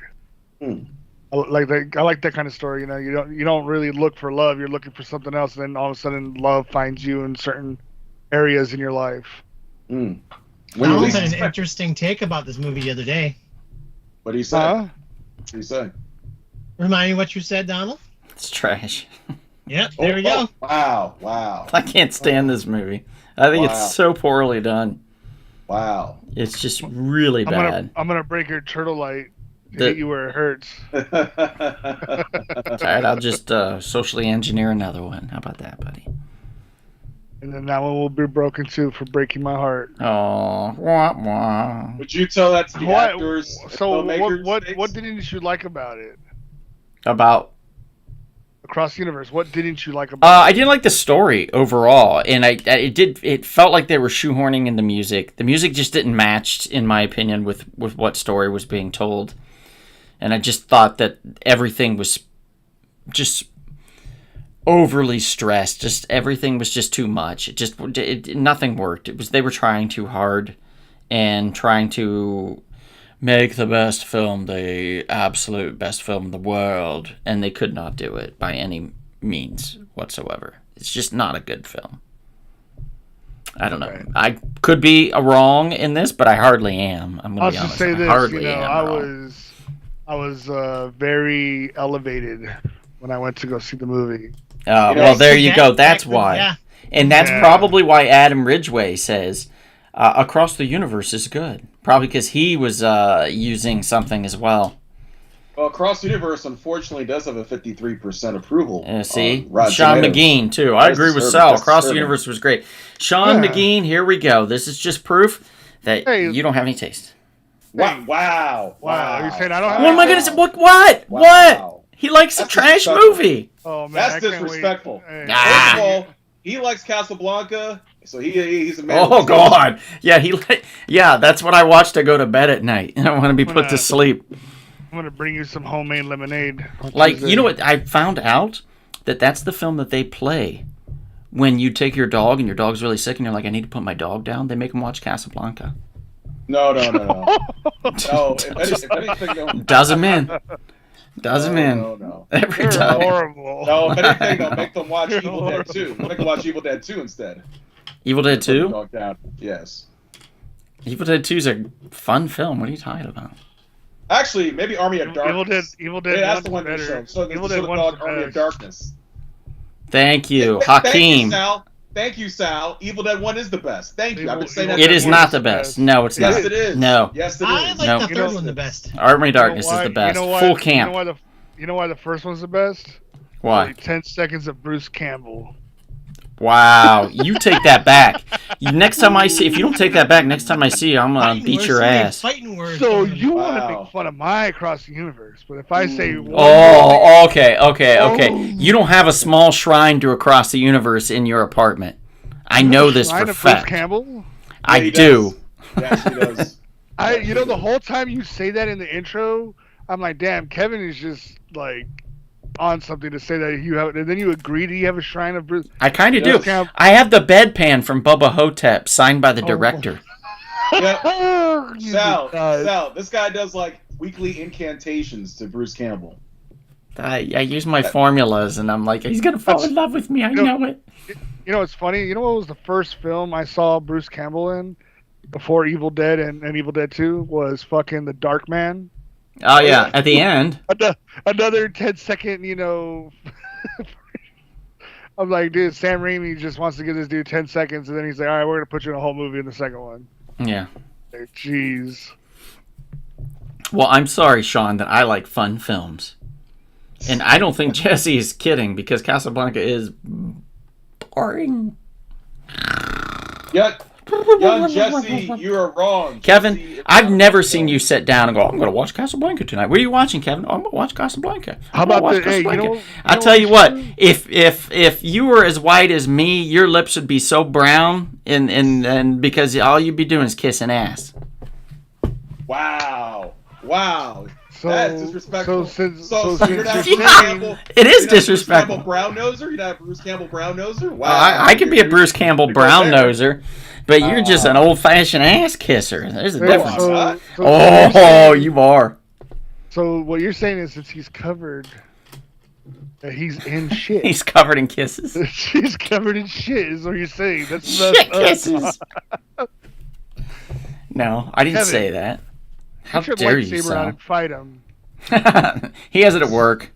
I like that kind of story. You don't really look for love. You're looking for something else, and then all of a sudden love finds you in certain areas in your life. Donald had an interesting take about this movie the other day. What do you say? What do you say? Remind me what you said, Donald? It's trash. Yep, there we go. Wow. I can't stand this movie. I think it's so poorly done. Wow. It's just really bad. I'm gonna break your turtle light to hit you where it hurts. All right, I'll just socially engineer another one. How about that, buddy? And then that one will be broken too for breaking my heart. Oh, wah, wah. Would you tell that to the actors? So what didn't you like about it? About Across the Universe, what didn't you like about it? I didn't like the story overall, and it felt like they were shoehorning in the music. The music just didn't match, in my opinion, with what story was being told. And I just thought that everything was just overly stressed. Just everything was just too much. Nothing worked. They were trying too hard and trying to make the best film, the absolute best film in the world, and they could not do it by any means whatsoever. It's just not a good film. I don't know. I could be wrong in this, but I hardly am. I'm going to be honest. Say this, hardly am. I was very elevated when I went to go see the movie. Well, there you go. That's why. Yeah. And that's probably why Adam Ridgway says Across the Universe is good. Probably because he was using something as well. Well, Across the Universe, unfortunately, does have a 53% approval. See? Sean McGean, too. I agree with Sal. Across the Universe was great. Sean McGean, here we go. This is just proof that you don't have any taste. Wow. You're saying I don't have What am I going to say? What? Wow. What? He likes a trash movie. Oh, man, that's disrespectful. Hey. First of all, he likes Casablanca, so he's a man. Oh, God. Yeah, that's what I watch to go to bed at night. I want to be put to sleep. I'm going to bring you some homemade lemonade. You know what? I found out that's the film that they play when you take your dog and your dog's really sick and you're like, I need to put my dog down. They make them watch Casablanca. No. No, if anything, does him in. No. Every You're time. horrible. No, if anything, they'll make them watch Evil Dead 2. Make them watch Evil Dead 2 instead. Evil Dead 2? Yes. Evil Dead 2 is a fun film. What are you talking about? Actually, maybe Army of Darkness. Evil Dead. That's the one they show. So Evil Dead Dead Army of Darkness. Thank you, Hakeem. Thank you, Sal. Evil Dead 1 is the best. Thank you. I've been saying that. It is not the best. No, it's not. Yes, it is. No. Yes, it is. I like the third one the best. Army of Darkness is the best. Full camp. You know why the first one's the best? Why? 10 seconds of Bruce Campbell. Wow, you take that back. Next time I see, if you don't take that back, next time I see you, I'm gonna beat your ass. So you want to make fun of my Across the Universe, but if I say, okay. You don't have a small shrine to Across the Universe in your apartment. I know this for a fact. Bruce Campbell? I do. Yes, he does. The whole time you say that in the intro, I'm like, damn, Kevin is just like on something to say that you have, and then you agree to you have a shrine of Bruce. I kind of do. I have the bedpan from Bubba Hotep signed by the director. Yeah. Jesus Sal, Christ. Sal, this guy does like weekly incantations to Bruce Campbell. I use my formulas, and I'm like, he's gonna fall in love with me. I know it. You know, it's funny. You know what was the first film I saw Bruce Campbell in before Evil Dead and Evil Dead 2 was fucking The Dark Man. Oh yeah, at the end. Another 10-second, I'm like, dude, Sam Raimi just wants to give this dude 10 seconds, and then he's like, all right, we're going to put you in a whole movie in the second one. Yeah. Like, jeez. Well, I'm sorry, Sean, that I like fun films. And I don't think Jesse is kidding, because Casablanca is boring. Young Jesse, you are wrong. Kevin, Jesse, I've never seen you sit down and go, I'm going to watch Casablanca tonight. What are you watching, Kevin? Oh, I'm going to watch Casablanca. How about the, I'll tell you what, if you were as white as me, your lips would be so brown, and because all you'd be doing is kissing ass. Wow. So, That's disrespectful. So you're not since- Bruce Campbell. It is You're not disrespectful. Bruce Campbell brown noser. You're not Bruce Campbell brown noser. Wow. I could be a Bruce Campbell brown noser, but you're just an old fashioned ass kisser. There's a difference. You are. So what you're saying is, since he's covered, that he's in shit. He's covered in kisses. He's covered in shit. Is what you're saying? That's Shit kisses. No, I didn't Kevin, say that. How Get your dare you, lightsaber out Sal? and fight him. He has it at work.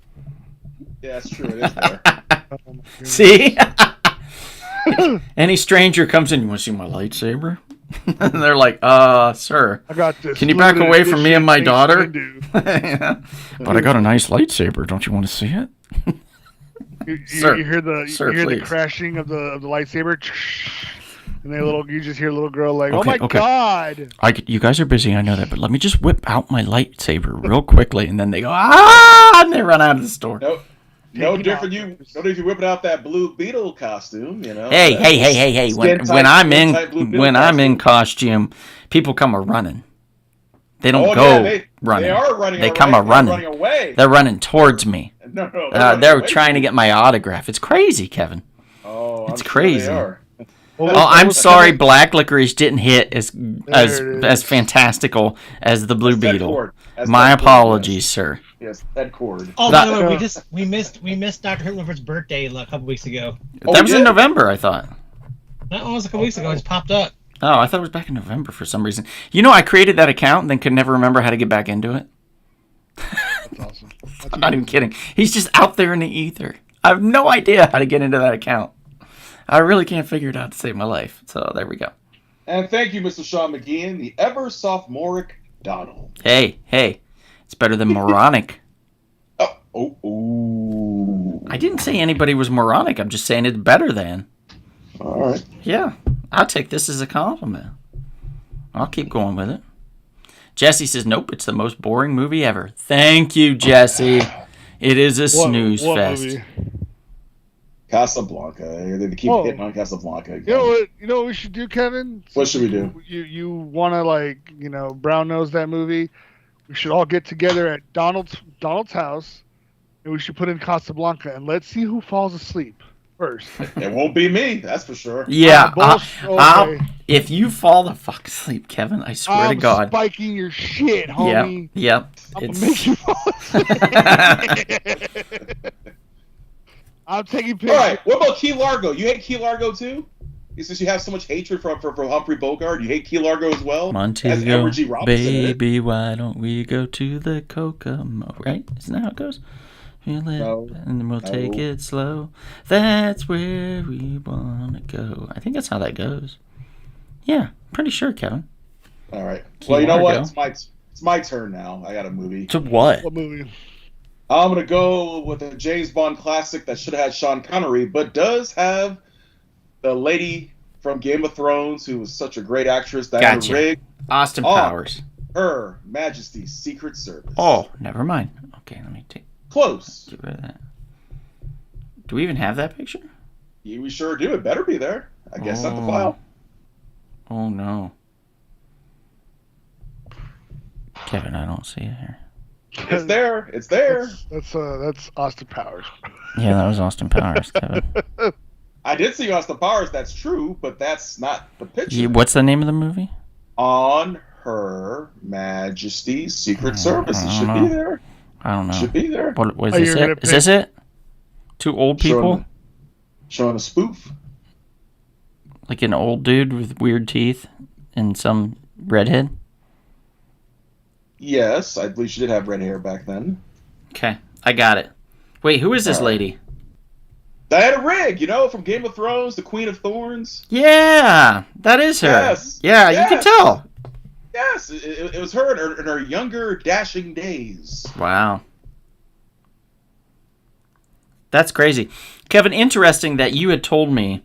Yeah, that's true. It is there. Oh, my goodness. See? Any stranger comes in, you want to see my lightsaber? And they're like, sir, I got this. can you back limited away from me and my edition daughter? Hindu. But I got a nice lightsaber. Don't you want to see it? Sir, You hear the please. crashing of the lightsaber, and you just hear a little girl like, Okay, "Oh my okay. god!" You guys are busy, I know that, but let me just whip out my lightsaber real quickly, and then they go, and they run out of the store. No Take it different. off. No different. You whipping out that Blue Beetle costume. You know. Hey! When When I'm in costume, people come a running. They don't running. They are running. They come They're running. running away. They're running towards me. No. They're trying to get my autograph. It's crazy, Kevin. Oh, It's I'm crazy. Sure they are. Oh, I'm sorry. Black licorice didn't hit as fantastical as the Blue Beetle. My apologies, sir. Yes, that cord. Oh, by the way, we missed Dr. Hootenliver's birthday a couple weeks ago. That was in November, I thought. That was a couple weeks ago. It just popped up. Oh, I thought it was back in November for some reason. You know, I created that account and then could never remember how to get back into it. That's awesome. I'm not even kidding. He's just out there in the ether. I have no idea how to get into that account. I really can't figure it out to save my life. So there we go. And thank you, Mr. Sean McGeehan, the ever sophomoric Donald. Hey, it's better than moronic. Oh. I didn't say anybody was moronic. I'm just saying it's better than. All right. Yeah, I'll take this as a compliment. I'll keep going with it. Jesse says, nope, it's the most boring movie ever. Thank you, Jesse. It is a snooze fest. Movie? Casablanca. They keep hitting on Casablanca. You know what we should do, Kevin? What should we do? You want to brown nose that movie? We should all get together at Donald's house, and we should put in Casablanca, and let's see who falls asleep first. It won't be me, that's for sure. Yeah, Okay. if you fall the fuck asleep, Kevin, I swear to God. I'm spiking your shit, homie. Yep. I'm gonna make you fall asleep. I'm taking pictures. All right, what about Key Largo? You hate Key Largo too? Since you have so much hatred for Humphrey Bogart, you hate Key Largo as well? Montego, baby, why don't we go to the Kokomo? Right? Isn't that how it goes? Feel it, and then we'll take it slow. That's where we want to go. I think that's how that goes. Yeah, pretty sure, Kevin. All right. Well, you know what? It's my turn now. I got a movie. To what? What movie? I'm going to go with a James Bond classic that should have had Sean Connery, but does have the lady from Game of Thrones who was such a great actress, Diana Rigg. Austin Powers. Her Majesty's Secret Service. Oh, never mind. Okay, let me take... Close. Get rid of that. Do we even have that picture? Yeah, we sure do. It better be there. I guess not the file. Oh, no. Kevin, I don't see it here. It's there. It's there. That's Austin Powers. Yeah, that was Austin Powers, Kevin. I did see Austin Powers. That's true, but that's not the picture. What's the name of the movie? On Her Majesty's Secret Service. It I should don't be know. there. I don't know. Should be there. What was Oh, this you're gonna it? Is this it? Two old people? Showing a spoof. Like an old dude with weird teeth and some redhead? Yes, I believe she did have red hair back then. Okay, I got it. Wait, who is this lady? Diana Rigg, from Game of Thrones, the Queen of Thorns. Yeah, that is her. Yes. Yeah, you can tell. Yes, it was her in her younger, dashing days. Wow. That's crazy. Kevin, interesting that you had told me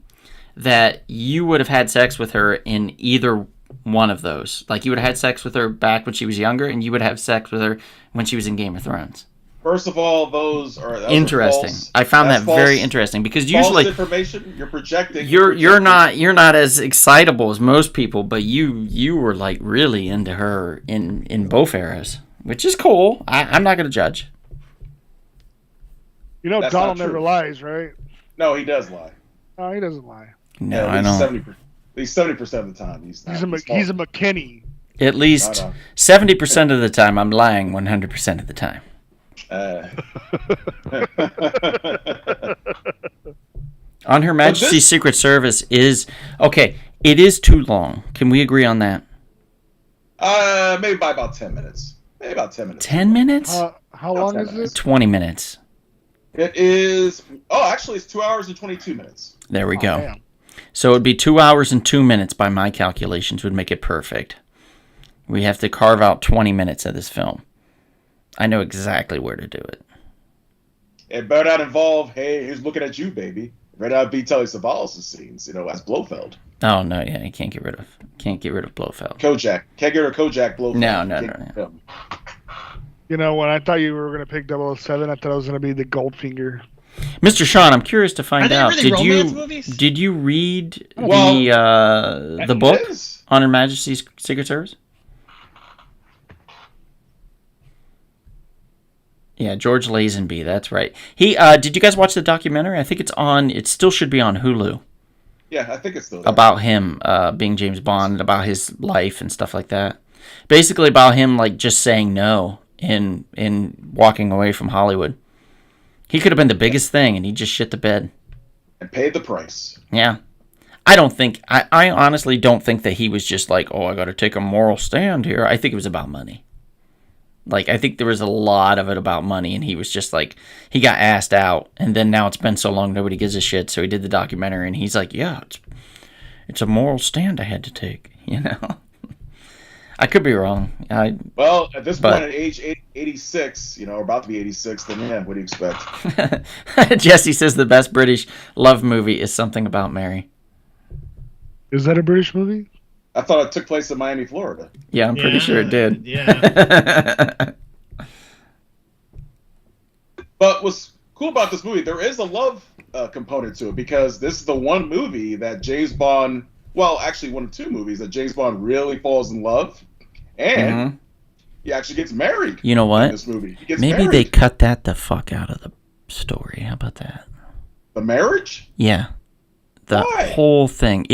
that you would have had sex with her in either one of those. Like, you would have had sex with her back when she was younger, and you would have sex with her when she was in Game of Thrones. First of all, those are interesting. false. I found that That's very interesting because false usually information. You're projecting. you're not as excitable as most people, but you were like really into her in both eras, which is cool. I'm not gonna judge. That's Donald not true. never lies, right? No, he does lie. No, he doesn't lie. No, Yeah, I don't. At least 70% of the time, he's not. He's a McKinney. At least 70% of the time, I'm lying 100% of the time. On Her Majesty's Secret Service is okay. It is too long. Can we agree on that? Maybe by about 10 minutes. Maybe about 10 minutes. 10 minutes? How long is this? 20 minutes. It is. Oh, actually, it's 2 hours and 22 minutes. There we go. Damn. So it would be 2 hours and 2 minutes by my calculations would make it perfect. We have to carve out 20 minutes of this film. I know exactly where to do it. It better not involve, hey, who's looking at you, baby? It better not be Telly Savalas' scenes, as Blofeld. Oh no, yeah, you can't get rid of Blofeld. Kojak. Can't get rid of Kojak Blofeld. No. When I thought you were going to pick 007, I thought it was going to be the Goldfinger. Mr. Sean, I'm curious to find out. Really romance movies? Did you read Well, the book on Her Majesty's Secret Service? Yeah, George Lazenby, that's right. He did you guys watch the documentary? I think it still should be on Hulu. Yeah, I think it's still there. About him being James Bond, about his life and stuff like that. Basically about him like just saying no in walking away from Hollywood. He could have been the biggest thing and he just shit the bed. And paid the price. Yeah. I honestly don't think that he was just like, oh, I got to take a moral stand here. I think it was about money. Like, I think there was a lot of it about money, and he was just like, he got asked out, and then now it's been so long, nobody gives a shit, so he did the documentary, and he's like, yeah, it's a moral stand I had to take, I could be wrong. Well, at this point, at age 86, or about to be 86, then yeah, what do you expect? Jesse says the best British love movie is Something About Mary. Is that a British movie? I thought it took place in Miami, Florida. Yeah, I'm pretty sure it did. Yeah. But what's cool about this movie, there is a love component to it, because this is the one movie that James Bond, well, actually one of two movies that James Bond really falls in love, and he actually gets married. You know what? In this movie. He gets Maybe married. they cut that the fuck out of the story. How about that? The marriage? Yeah. The whole thing.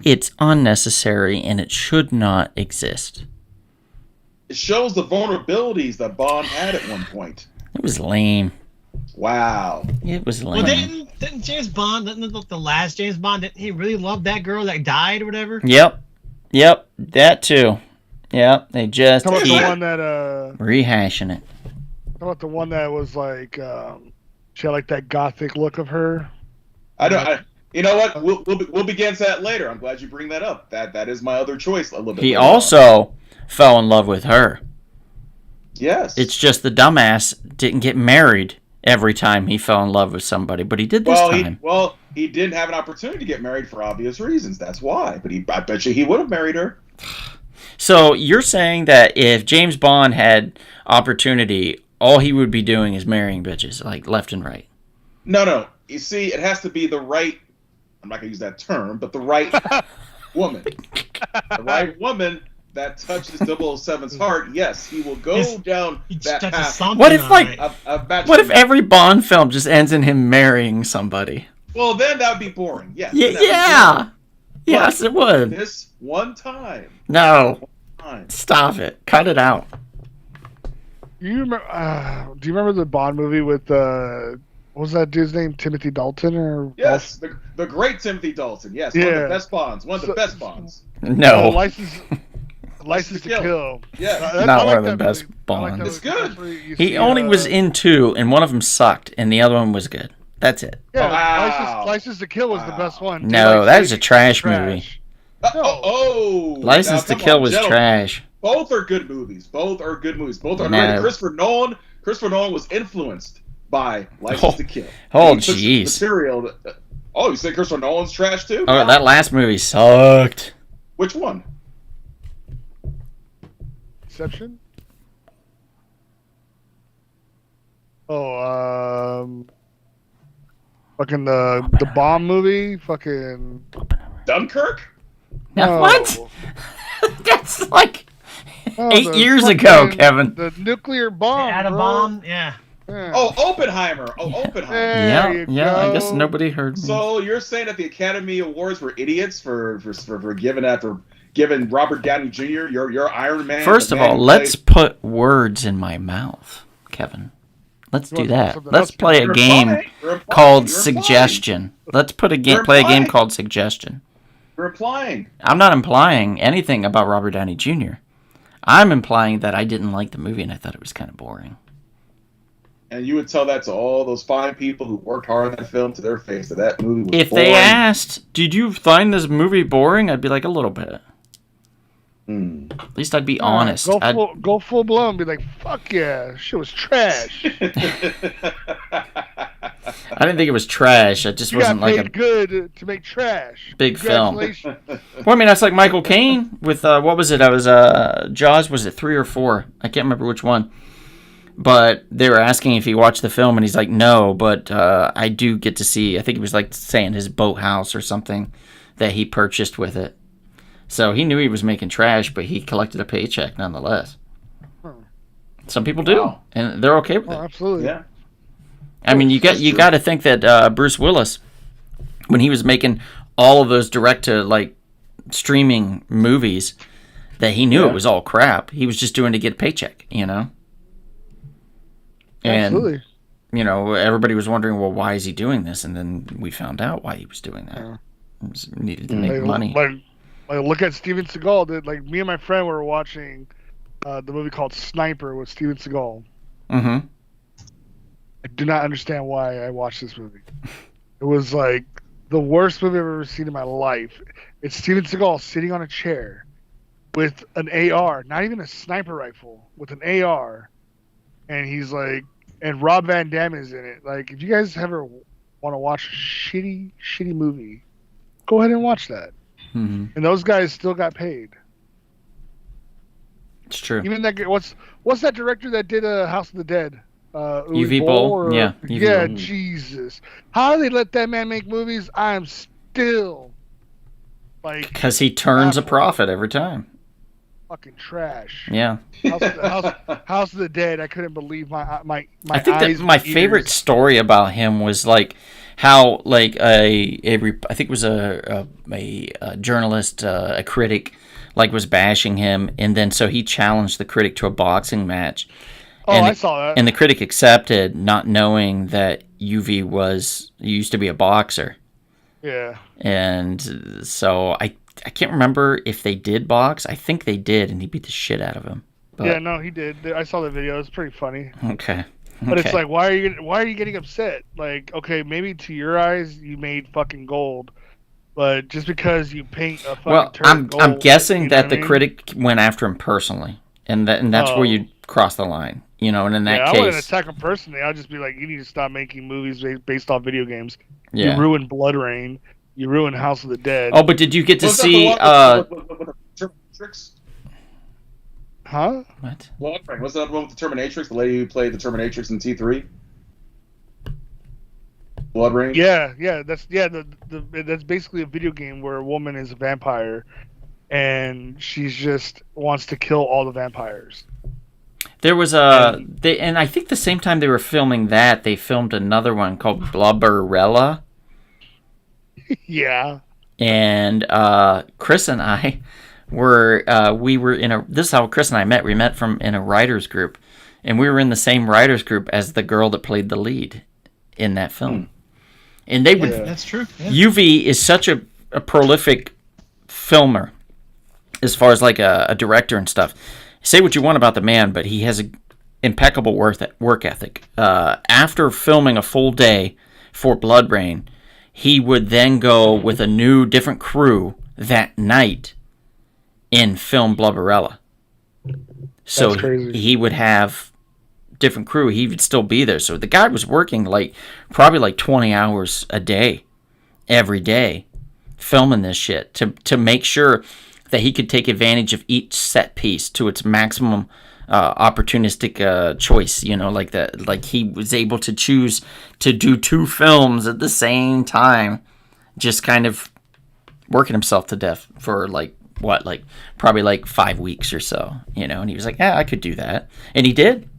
It's unnecessary and it should not exist. It shows the vulnerabilities that Bond had at one point. It was lame. Wow. It was lame. Well, didn't James Bond, the last James Bond, didn't he really love that girl that died or whatever? Yep. That too. Yep. They just How about keep the one that rehashing it. How about the one that was like she had like that gothic look of her? You know what? We'll begin to that later. I'm glad you bring that up. That is my other choice a little bit. He later also fell in love with her. Yes. It's just the dumbass didn't get married every time he fell in love with somebody, but he did this time. He didn't have an opportunity to get married for obvious reasons. That's why. But I bet you he would have married her. So you're saying that if James Bond had opportunity, all he would be doing is marrying bitches, like left and right. No. You see, it has to be the right, I'm not going to use that term, but the right woman. The right woman that touches 007's heart. Yes, he will go down that path. What if every Bond film just ends in him marrying somebody? Well, then that would be boring. Yes. Yeah. Yes, it would. This one time. No. Time. Stop it. Cut it out. You remember? Do you remember the Bond movie with what was that dude's name? Timothy Dalton or? Yes, the great Timothy Dalton. Yes, one of the best Bonds. One of the best Bonds. No. License to Kill. Yes. Not one of the best Bonds. It's good. He only was in 2, and one of them sucked, and the other one was good. That's it. Yeah, Wow. License to Kill was the best one. No, that is a trash movie. License to Now, come Kill on, was gentlemen. trash. Both are good movies. Both are good movies. Both are No. great. Christopher Nolan was influenced by License to Kill. Oh, He took jeez. Material. Oh, you say Christopher Nolan's trash too? Oh, that last movie sucked. Which one? Inception. Oh, fucking the bomb movie. Fucking Dunkirk? Now, No. what? That's like Oh, 8 the years ago, fucking- Kevin. The nuclear bomb. Atom bro. bomb. Yeah. Yeah. Oh, Oppenheimer. Oppenheimer. There you I go. guess nobody heard me. So you're saying that the Academy Awards were idiots for giving Robert Downey Jr. your Iron Man? First the of man all, who let's played- put words in my mouth, Kevin. Let's You do want that. something Let's else? play a You're game implying- you're implying- called you're implying- Suggestion. Let's play a game implying- called Suggestion. You're implying. I'm not implying anything about Robert Downey Jr. I'm implying that I didn't like the movie and I thought it was kind of boring. And you would tell that to all those fine people who worked hard on that film to their face that movie was If boring. they asked, "Did you find this movie boring?" I'd be like, a little bit. Hmm. At least I'd be honest. Go full blown. Be like, fuck yeah, shit was trash. I didn't think it was trash. It just You got wasn't like paid a good to make trash. big film. Congratulations. Well, I mean, that's like Michael Caine with what was it? I was Jaws. Was it 3 or 4? I can't remember which one. But they were asking if he watched the film, and he's like, "No, but I do get to see." I think he was like saying his boathouse or something that he purchased with it. So he knew he was making trash, but he collected a paycheck nonetheless. Some people do, Wow. and they're okay with Oh, it. absolutely. Yeah. I mean, you That's got to think that Bruce Willis, when he was making all of those direct to like streaming movies, that he knew Yeah. it was all crap. He was just doing it to get a paycheck, you know. And Absolutely. you know, everybody was wondering, well, why is he doing this? And then we found out why he was doing that. Yeah. He needed to make Like, money. Like, look at Steven Seagal. Did like me and my friend were watching the movie called Sniper with Steven Seagal. Mm-hmm. I do not understand why I watched this movie. It was like the worst movie I've ever seen in my life. It's Steven Seagal sitting on a chair with an AR, not even a sniper rifle, with an AR, and he's like, and Rob Van Dam is in it. Like, if you guys ever want to watch a shitty movie, go ahead and watch that. Mm-hmm. And those guys still got paid. It's true. Even that guy, what's that director that did House of the Dead? UV Bowl? Yeah, UV yeah, Bowl. Jesus. How do they let that man make movies? I'm still like Because he turns a Apple. profit every time. fucking trash. Yeah. House of the Dead. I couldn't believe my I think eyes, that my my favorite ears. story about him was like how like I think it was a journalist, a critic, like was bashing him, and then so he challenged the critic to a boxing match. Oh, and I saw that. And the critic accepted, not knowing that UV used to be a boxer. Yeah. And so I can't remember if they did box. I think they did, and he beat the shit out of him. But, Yeah, no, he did. I saw the video. It's pretty funny. Okay. But Okay. it's like, why are you getting upset? Like, okay, maybe to your eyes you made fucking gold, but just because you paint a fucking Well, turd gold, I'm guessing you know that what the I mean? critic went after him personally, and that's Oh. where you cross the line, you know. And in that I wouldn't case, attack him personally. I'd just be like, you need to stop making movies based off video games. yeah. You ruined Blood Rain. You ruined House of the Dead. Oh, but did you get to Was that the see? one with the Terminatrix? Huh? What? Blood Rain. Was that the one with the Terminatrix? The lady who played the Terminatrix in T3? Blood Rain? Yeah. That's that's basically a video game where a woman is a vampire, and she's just wants to kill all the vampires. There was and I think the same time they were filming that, they filmed another one called Blubberella. Yeah. and Chris and I we were in a. This is how Chris and I met. We met in a writers group, and we were in the same writers group as the girl that played the lead in that film. And they would. That's true. Yeah. UV is such a prolific filmer, as far as like a director and stuff. Say what you want about the man, but he has an impeccable work ethic. After filming a full day for Blood Rain, he would then go with a new, different crew that night and film Blubberella. So he would have different crew. He would still be there. So the guy was working probably like 20 hours a day, every day, filming this shit to make sure that he could take advantage of each set piece to its maximum opportunistic choice. You know, like he was able to choose to do 2 films at the same time, just kind of working himself to death for probably 5 weeks or so, you know. And he was like, yeah, I could do that. And he did.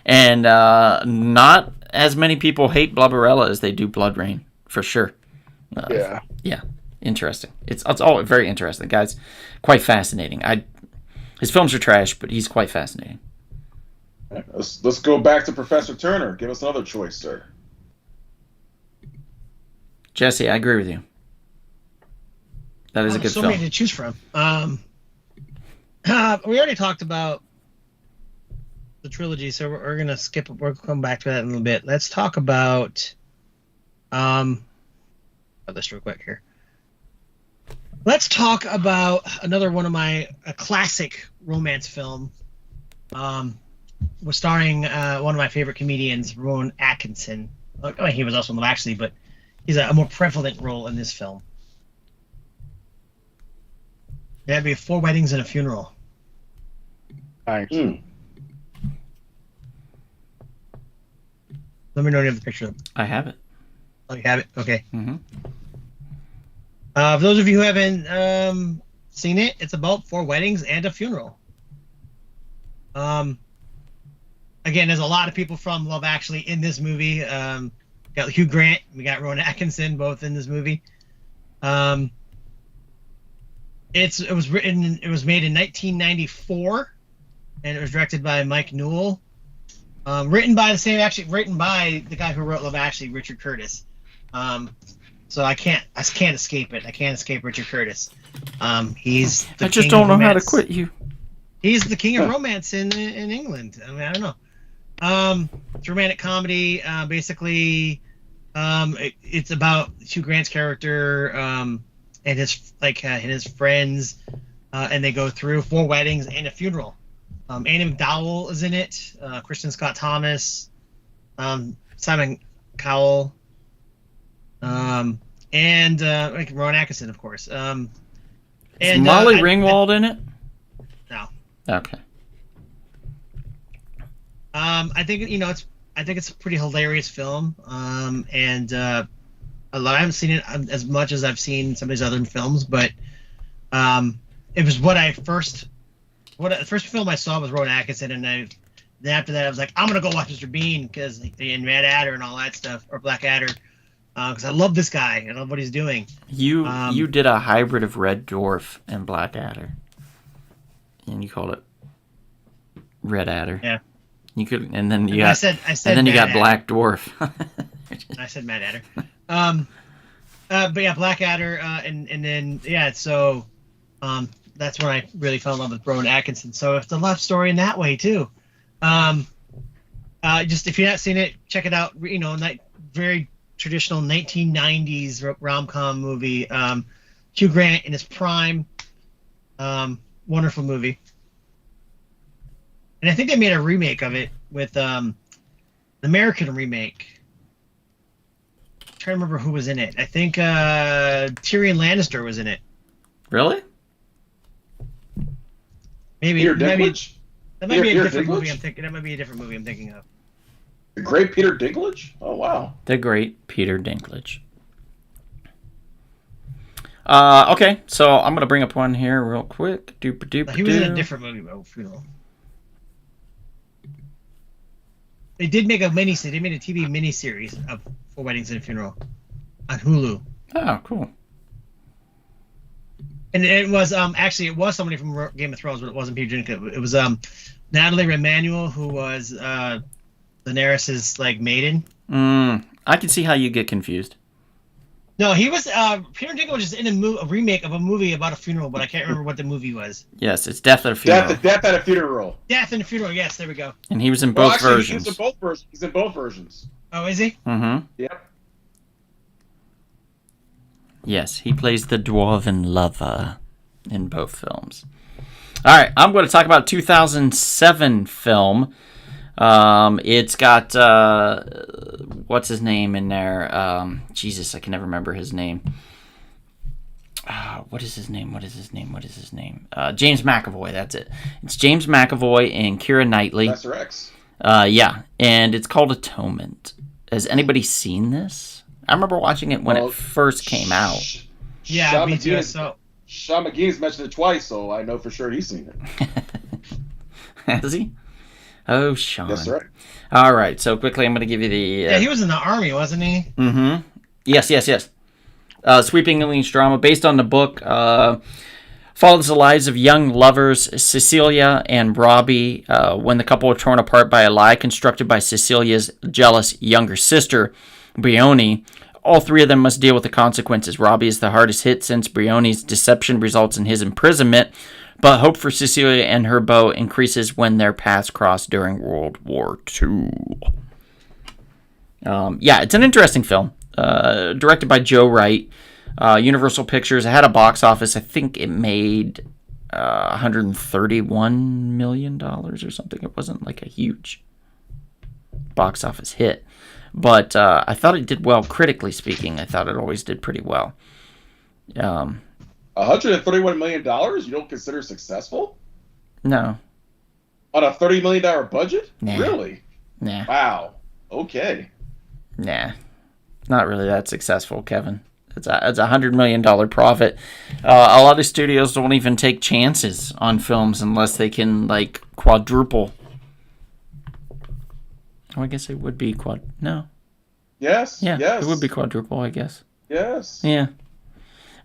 And not as many people hate Blubberella as they do Blood Rain, for sure. Yeah. Interesting. It's all very interesting, guys. Quite fascinating. His films are trash, but he's quite fascinating. Let's go back to Professor Turner. Give us another choice, sir. Jesse, I agree with you. That is a good film. So many to choose from. We already talked about the trilogy, so we're gonna skip. We'll come back to that in a little bit. Let's talk about this real quick here. Let's talk about another one of a classic romance film. Was starring one of my favorite comedians, Rowan Atkinson. He was also in Love Actually, but he's a more prevalent role in this film. That'd be 4 Weddings and a Funeral. Nice. Let me know if you have the picture. I have it. Oh, you have it? Okay. Mm-hmm. For those of you who haven't seen it, it's about 4 weddings and a funeral. Again, there's a lot of people from Love Actually in this movie. We got Hugh Grant, we got Rowan Atkinson, both in this movie. It was made in 1994, and it was directed by Mike Newell. Written by the guy who wrote Love Actually, Richard Curtis. So I can't escape it. I can't escape Richard Curtis. He's the I just king don't of know romance. how to quit you. He's the king of romance in England. I mean, I don't know. It's a romantic comedy. Basically, it's about Hugh Grant's character and his friends, and they go through 4 weddings and a funeral. Annie McDowell is in it. Kristen Scott Thomas, Simon Cowell, and Rowan Atkinson, of course. Is Molly Ringwald in it? No. Okay. I think it's a pretty hilarious film. And I haven't seen it as much as I've seen some of his other films, but it was the first film I saw was Rowan Atkinson, and then after that I was like, I'm gonna go watch Mr. Bean and Mad Adder and all that stuff, or Black Adder, because I love this guy. I love what he's doing. You did a hybrid of Red Dwarf and Black Adder, and you called it Red Adder. Yeah. You could, and then you got. And then you got Black Dwarf. I said Mad Adder. But yeah, Black Adder, and then yeah, so that's when I really fell in love with Rowan Atkinson. So it's a love story in that way too. Just if you're not seen it, check it out. You know, very traditional 1990s rom-com movie. Hugh Grant in his prime. Wonderful movie. And I think they made a remake of it with an American remake. I'm trying to remember who was in it. I think Tyrion Lannister was in it. Really? Maybe Peter Dinklage? That might be a Peter different movie Dinklage? I'm thinking. That might be a different movie I'm thinking of. The great Peter Dinklage? Oh, wow. The great Peter Dinklage. Okay, so I'm gonna bring up one here real quick. He was in a different movie, but funeral. They did make a miniseries. They made a TV miniseries of 4 Weddings and a Funeral on Hulu. Oh, cool. And it was actually it was somebody from Game of Thrones, but it wasn't Peter Dinklage. It was Natalie Emanuel, who was Daenerys's like maiden. I can see how you get confused. No, he was Peter Dinklage was just in a remake of a movie about a funeral, but I can't remember what the movie was. Yes, it's Death at a Funeral. Death at a Funeral. Death in a Funeral. Yes, there we go. And he was in both versions. He's in both versions. Oh, is he? Mm-hmm. Yep. Yes, he plays the dwarven lover in both films. All right, I'm going to talk about a 2007 film. It's got what's his name in there? Jesus, I can never remember his name. What is his name? James McAvoy. That's it. It's James McAvoy and Keira Knightley. Professor X. Yeah, and it's called Atonement. Has anybody seen this? I remember watching it when it first came out. Yeah, Sean me too. McGee's- So Sean McGee's mentioned it twice, so I know for sure he's seen it. Has he? Oh, Sean. Yes, sir. All right, so quickly I'm going to give you the... yeah, he was in the army, wasn't he? Mm-hmm. Yes. Sweeping English drama based on the book. Follows the lives of young lovers Cecilia and Robbie when the couple are torn apart by a lie constructed by Cecilia's jealous younger sister, Brioni. All three of them must deal with the consequences. Robbie is the hardest hit since Brioni's deception results in his imprisonment, but hope for Cecilia and her beau increases when their paths cross during World War II. Yeah, it's an interesting film. Directed by Joe Wright. Universal Pictures. It had a box office. I think it made $131 million or something. It wasn't like a huge box office hit. But I thought it did well critically speaking. I thought it always did pretty well. $131 million? You don't consider successful? No. On a $30 million budget? Nah. Really? Nah. Wow. Okay. Nah. Not really that successful, Kevin. It's a $100 million profit. A lot of studios don't even take chances on films unless they can, like, quadruple. Oh, I guess it would be No. Yes. Yeah, Yes. it would be quadruple, I guess. Yes. Yeah.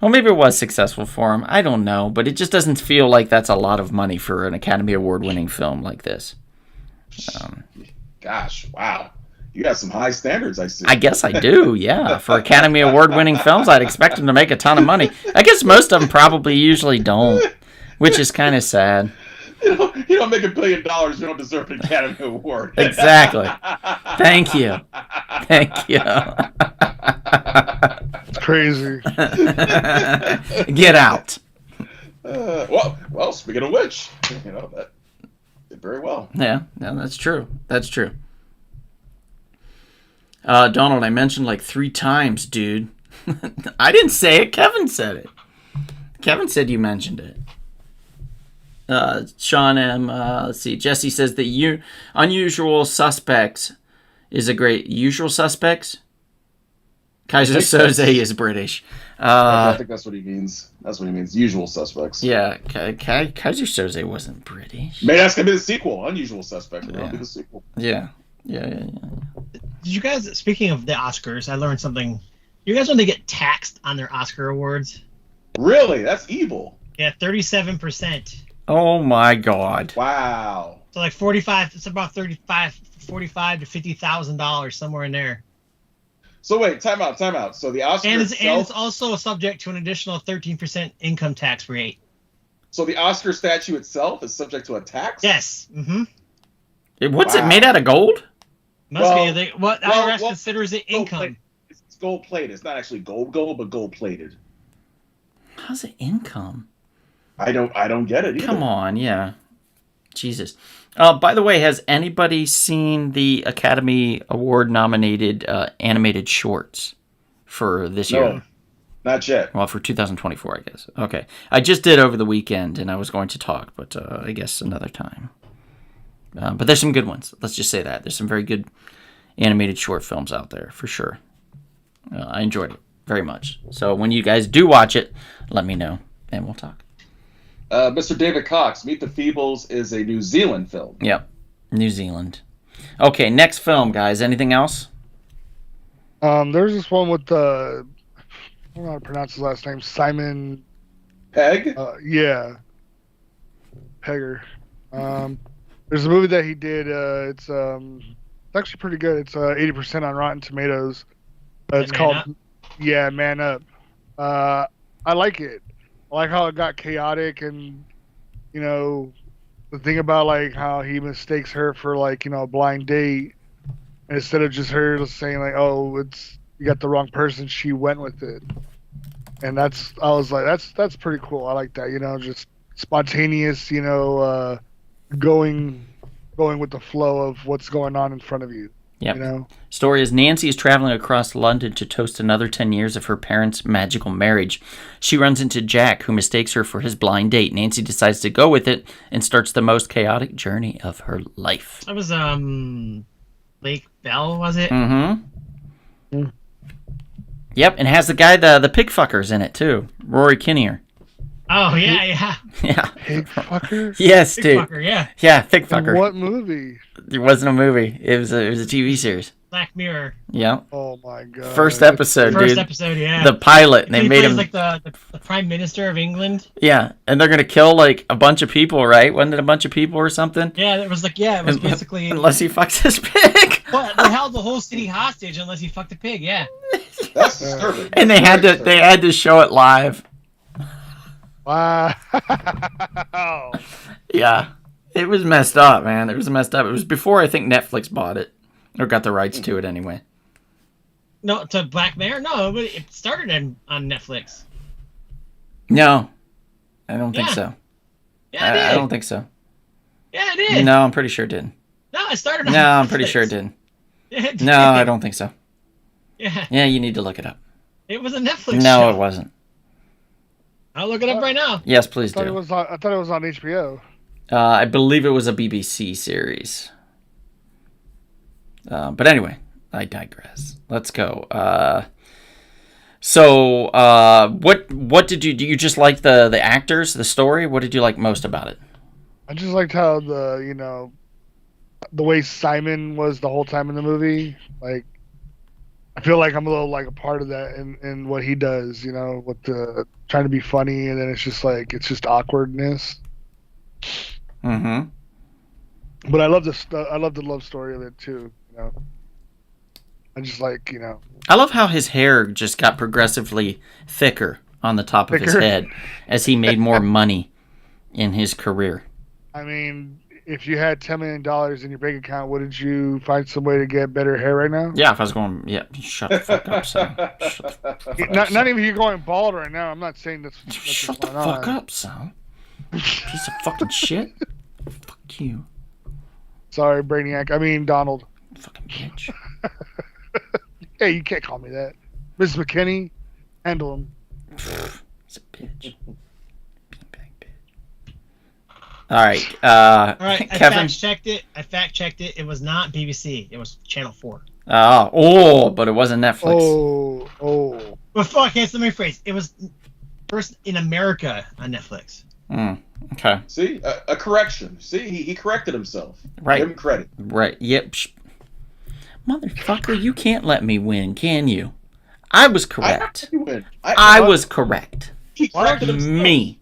Well, maybe it was successful for him. I don't know, but it just doesn't feel like that's a lot of money for an Academy Award-winning film like this. Gosh, wow. You got some high standards, I see. I guess I do, yeah. For Academy Award-winning films, I'd expect them to make a ton of money. I guess most of them probably usually don't, which is kind of sad. You don't make $1 billion, you don't deserve an Academy Award. Exactly. Thank you. It's crazy. Get out. Well, speaking of which, that did very well. Yeah, that's true. Donald, I mentioned like 3 times, dude. I didn't say it. Kevin said it. Kevin said you mentioned it. Sean M. Let's see. Jesse says that Unusual Suspects is a great... Usual Suspects? Kaiser Soze is British. I think that's what he means. That's what he means. Usual Suspects. Yeah, Kaiser Soze wasn't British. Maybe that's going to be the sequel. Unusual Suspects. That'll be the sequel. Yeah. Did you guys, speaking of the Oscars, I learned something. You guys know they get taxed on their Oscar awards? Really? That's evil. Yeah, 37%. Oh my God. Wow. So like 45, it's about $45 to $50,000, somewhere in there. So wait, time out. So the Oscar And itself, it's also subject to an additional 13% income tax rate. so the Oscar statue itself is subject to a tax? Yes. Mm-hmm. What's it made out of gold? Must Well, be. What well, IRS well, considers it Gold income. plated. It's gold plated. It's not actually gold, but gold plated. How's it income? I don't get it either. Come on, yeah. Jesus. By the way, has anybody seen the Academy Award nominated animated shorts for this year? No, not yet. Well, for 2024, I guess. Okay. I just did over the weekend, and I was going to talk, but I guess another time. But there's some good ones. Let's just say that. There's some very good animated short films out there, for sure. I enjoyed it very much. So when you guys do watch it, let me know, and we'll talk. Mr. David Cox, Meet the Feebles is a New Zealand film. Yep. New Zealand. Okay, next film, guys. Anything else? There's this one with I don't know how to pronounce his last name. Simon Peg? Yeah, Pegger. There's a movie that he did. It's actually pretty good. It's 80% on Rotten Tomatoes. It's Man called Up? Man Up. I like it. I like how it got chaotic, and the thing about like how he mistakes her for like a blind date, and instead of just her saying like, oh, it's you got the wrong person, she went with it. And I was like, that's pretty cool. I like that, just spontaneous, going with the flow of what's going on in front of you. Yep. Story is Nancy is traveling across London to toast another 10 years of her parents' magical marriage. She runs into Jack, who mistakes her for his blind date. Nancy decides to go with it and starts the most chaotic journey of her life. That was Lake Bell, was it? Mm-hmm. Yep, and has the guy, the pig fuckers in it, too. Rory Kinnear. Oh, yeah. Yeah. Pig fucker? Yes, Pig dude. fucker, yeah. Yeah, pig fucker. In what movie? It wasn't a movie. It was a TV series. Black Mirror. Yeah. Oh my god. First episode, First dude. episode, yeah. The pilot, and they He made plays him. like the Prime Minister of England. Yeah, and they're gonna kill like a bunch of people, right? Wasn't it a bunch of people or something? Yeah, it was basically. Unless he fucks his pig. Well, they held the whole city hostage unless he fucked a pig. Yeah. That's disturbing. And they had to show it live. Wow. Yeah, it was messed up, man. It was messed up. It was before I think Netflix bought it or got the rights to it anyway. No, to Black Mirror? No, but it started on Netflix. No, I don't think Yeah. so. Yeah, it did. I don't think so. Yeah, it did. No, I'm pretty sure it didn't. No, it started on No, I'm Netflix. pretty sure it didn't. Yeah, it No, did. I don't think so. Yeah, Yeah, you need to look it up. it was a Netflix No, show. it wasn't. I'll look it up right now. Yes, please I thought do. it was on HBO. I believe it was a BBC series. But anyway, I digress. Let's go. What did you just like the actors, the story? What did you like most about it? I just liked how the way Simon was the whole time in the movie. Like, I feel like I'm a little like a part of that in what he does, with the trying to be funny, and then it's just awkwardness. Mm-hmm. But I love the love story of it too. I just like I love how his hair just got progressively thicker on the top of his Thicker? head as he made more money in his career. I mean, if you had $10 million in your bank account, wouldn't you find some way to get better hair right now? Yeah, if I was going, yeah, shut the fuck up, son. Shut the fuck up, Not son. even if you're going bald right now. I'm not saying that's Shut what's the going fuck on. up, son. Piece of fucking shit. Fuck you. Sorry, Brainiac. I mean, Donald. Fucking bitch. Hey, you can't call me that. Mrs. McKinney, handle him. He's a bitch. Beanbag bitch. All right. All right, Kevin. I fact checked it. It was not BBC. It was Channel 4. But it wasn't Netflix. Oh. Well, fuck, okay, so let me rephrase. It was first in America on Netflix. Okay. See, a correction. See, he corrected himself. Right. Give him credit. Right. Yep. Motherfucker, you can't let me win, can you? I was correct. You win. I was correct. He corrected himself. Me.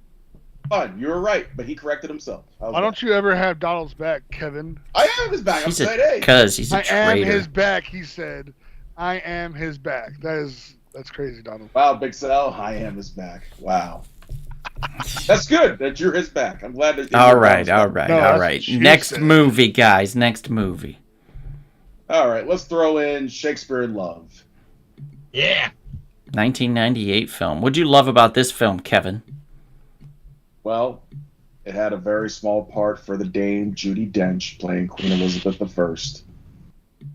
Fine, you were right, but he corrected himself. Why don't you ever have Donald's back, Kevin? I have his back. I'm He's a, saying, hey. cause he's a I am traitor. his back, he said. I am his back. That's crazy, Donald. Wow, Big Sal, I am his back. Wow. That's good that you're his back. I'm glad that. All right. No, that's what you Next said. movie, guys. Next movie. All right, let's throw in Shakespeare in Love. Yeah. 1998 film. What'd you love about this film, Kevin? Well, it had a very small part for the Dame Judi Dench playing Queen Elizabeth I.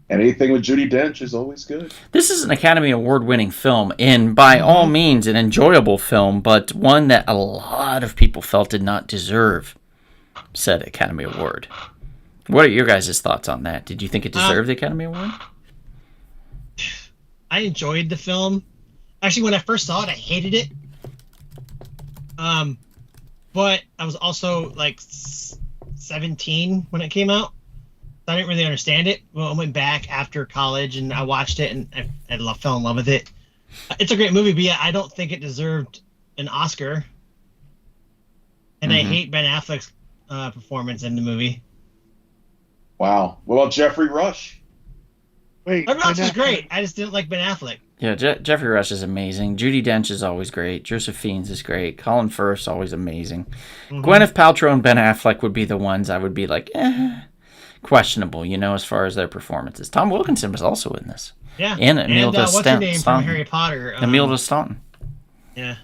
And anything with Judi Dench is always good. This is an Academy Award-winning film, and by all means an enjoyable film, but one that a lot of people felt did not deserve said Academy Award. What are your guys' thoughts on that? Did you think it deserved the Academy Award? I enjoyed the film. Actually, when I first saw it, I hated it. But I was also like 17 when it came out. I didn't really understand it. Well, I went back after college and I watched it and fell in love with it. It's a great movie, but yeah, I don't think it deserved an Oscar. And I hate Ben Affleck's performance in the movie. Wow. What about Jeffrey Rush? Wait, Ben Rush is great. I just didn't like Ben Affleck. Yeah, Jeffrey Rush is amazing. Judi Dench is always great. Josephine's is great. Colin Firth's always amazing. Gwyneth Paltrow and Ben Affleck would be the ones I would be like, questionable, as far as their performances. Tom Wilkinson was also in this. Yeah. And Imelda what's her name from Harry Potter? Imelda Staunton. Yeah.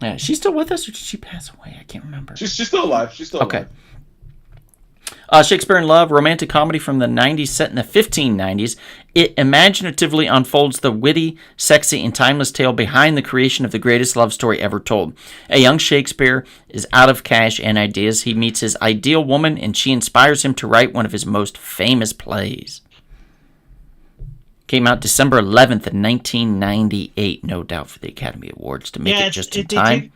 Yeah, she's still with us, or did she pass away? I can't remember. She's still alive. She's still alive. Shakespeare in Love, romantic comedy from the 90s set in the 1590s. It imaginatively unfolds the witty, sexy, and timeless tale behind the creation of the greatest love story ever told. A young Shakespeare is out of cash and ideas. He meets his ideal woman, and she inspires him to write one of his most famous plays. Came out December 11th, 1998. No doubt for the Academy Awards to make it just in time.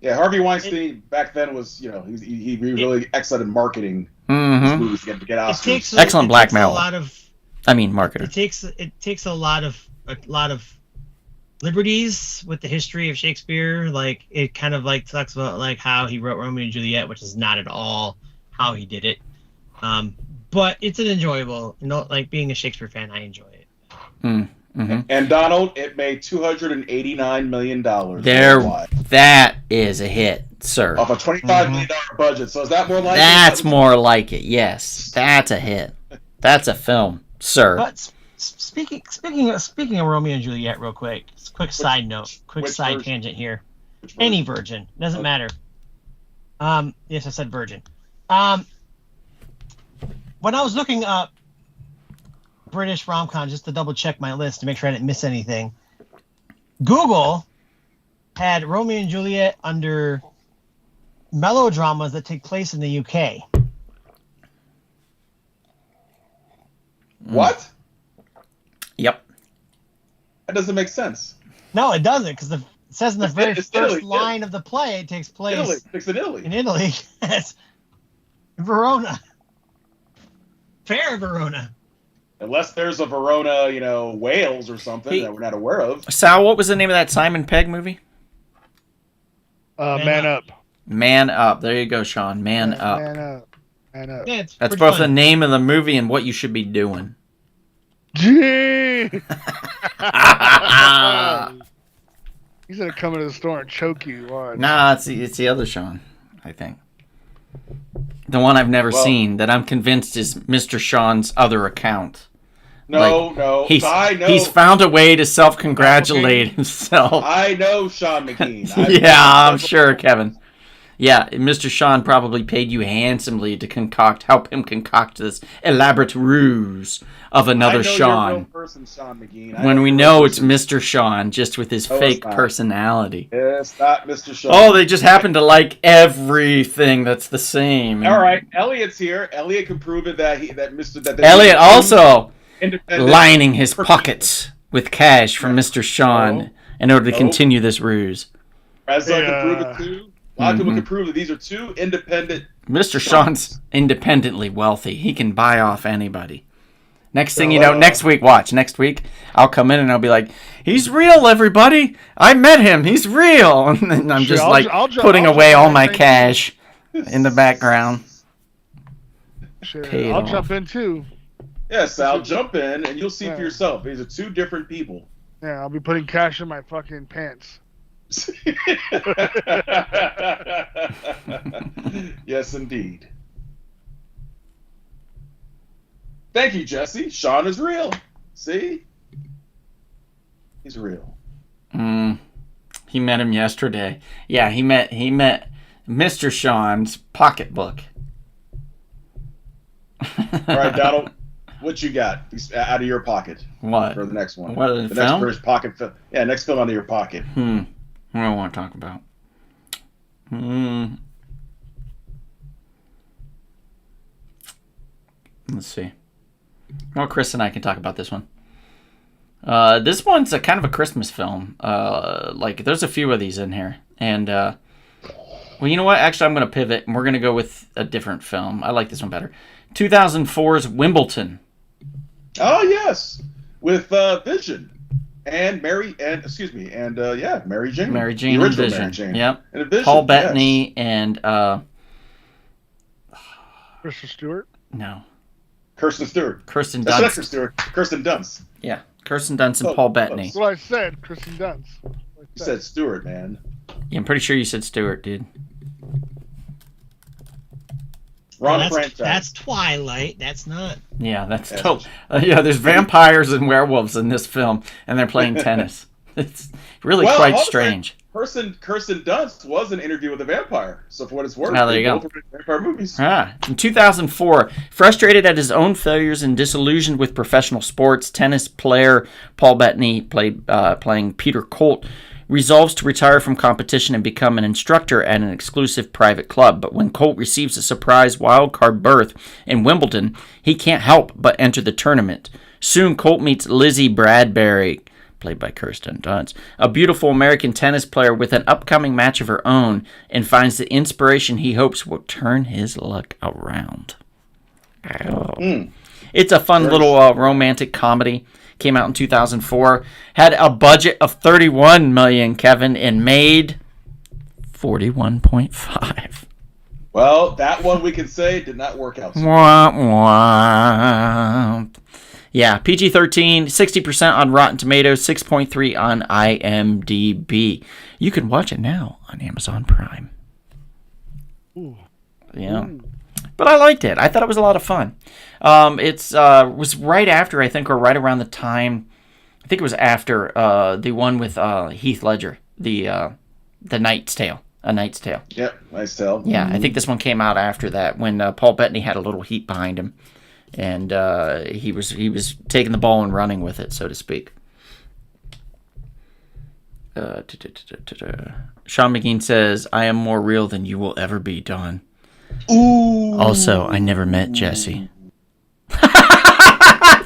Yeah, Harvey Weinstein back then was, he really excelled in marketing his movies to get Oscars. Excellent blackmail. Marketer. It takes a lot of liberties with the history of Shakespeare. Like, it kind of like talks about like how he wrote Romeo and Juliet, which is not at all how he did it. But it's an enjoyable, like being a Shakespeare fan, I enjoy it. And Donald, it made $289 million. That is a hit, sir. Off a $25 million budget. So is that more like That's more like it. Yes, that's a hit. That's a film, sir. But speaking of Romeo and Juliet, real quick, side tangent here. Any virgin doesn't matter. Yes, I said virgin. When I was looking up British rom-com just to double check my list to make sure I didn't miss anything, Google had Romeo and Juliet under melodramas that take place in the UK. What? Yep. That doesn't make sense. No, it doesn't, because it says in the very first line of the play it takes place in Italy. In Italy. Yes. Verona. Fair Verona. Unless there's a Verona, Wales or something that we're not aware of. Sal, what was the name of that Simon Pegg movie? Man Up. Man Up. There you go, Sean. Man Up. Man Up. Man Up. Yeah, that's both the name of the movie and what you should be doing. Gee! He's gonna come into the store and choke you. Watch. Nah, it's the other Sean, I think. The one I've never seen that I'm convinced is Mr. Sean's other account. No. He's found a way to self-congratulate himself. I know Sean McKean. I'm sure, Kevin. Yeah, Mr. Sean probably paid you handsomely to help him concoct this elaborate ruse of another Sean. You're a real person, Sean McKean. When we know it's Mr. Sean, just with his fake personality. It's not Mr. Sean. Oh, they just happen to like everything that's the same. All right, Elliot's here. Elliot can prove it that Elliot also lining his pockets with cash from Mr. Sean in order to continue this ruse. Reza can prove it too. A lot of people can prove that these are two independent. Mr. Sean's independently wealthy. He can buy off anybody. Next thing you know, next week, I'll come in and I'll be like, he's real, everybody. I met him. He's real. And then I'm just putting away all my cash in the background. Sure, I'll jump in too. Yes, I'll jump in and you'll see for yourself. These are two different people. Yeah, I'll be putting cash in my fucking pants. Yes, indeed. Thank you, Jesse. Sean is real. See? He's real. He met him yesterday. Yeah, he met Mr. Sean's pocketbook. All right, Donald. What you got out of your pocket? What? For the next one. What, the next British pocket film. Yeah, next film out of your pocket. What do I want to talk about? Let's see. Well, Chris and I can talk about this one. This one's a kind of a Christmas film. There's a few of these in here. And, well, you know what? Actually, I'm going to pivot, and we're going to go with a different film. I like this one better. 2004's Wimbledon. Oh, yes. With Vision. And Mary Jane. Mary Jane The and original Vision. Mary Jane. Yep. And a Vision, Paul Bettany yes. and Kristen Stewart. no, Kirsten Stewart. Kirsten That's not Dunst. Kirsten Stewart. Kirsten Dunst. Yeah, Kirsten Dunst and Oh, Paul Bettany. That's what I said. Kristen Dunst. You said Stewart, man. Yeah, I'm pretty sure you said Stewart, dude. Ron that's, Franchise. that's Twilight. That's not. Yeah, that's Yes. dope. Yeah, there's vampires and werewolves in this film, and they're playing tennis. It's really Well, quite hold on. strange. Kirsten Dunst was an Interview with a Vampire. So for what it's worth, Oh, there they you go. both were vampire movies. In 2004, frustrated at his own failures and disillusioned with professional sports, tennis player Paul Bettany, playing Peter Colt, resolves to retire from competition and become an instructor at an exclusive private club. But when Colt receives a surprise wildcard berth in Wimbledon, he can't help but enter the tournament. Soon, Colt meets Lizzie Bradbury, played by Kirsten Dunst, a beautiful American tennis player with an upcoming match of her own, and finds the inspiration he hopes will turn his luck around. It's a fun little romantic comedy. Came out in 2004. Had a budget of $31 million, Kevin, and made $41.5. Well, that one we can say did not work out. Wah, wah. Yeah, PG-13, 60% on Rotten Tomatoes, 6.3 on IMDb. You can watch it now on Amazon Prime. Ooh. Yeah. But I liked it. I thought it was a lot of fun. It was right after, I think, or right around the time, I think it was after the one with Heath Ledger, the Knight's Tale. A Knight's Tale. Yep, nice tale. Yeah, I think this one came out after that when Paul Bettany had a little heat behind him, and he was taking the ball and running with it, so to speak. Sean McGean says, "I am more real than you will ever be, Don." Ooh. Also, I never met Jesse.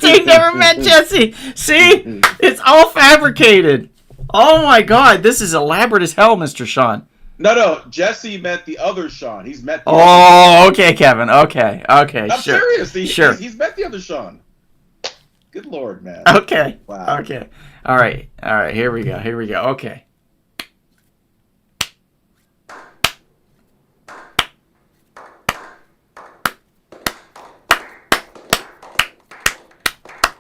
You never met Jesse. See? It's all fabricated. Oh my God, this is elaborate as hell, Mr. Sean. No, Jesse met the other Sean. He's met the Oh, okay, Kevin. Okay, I'm sure. serious. Sure. He's met the other Sean. Good Lord, man. Okay. Wow. Okay. All right. Here we go. Okay.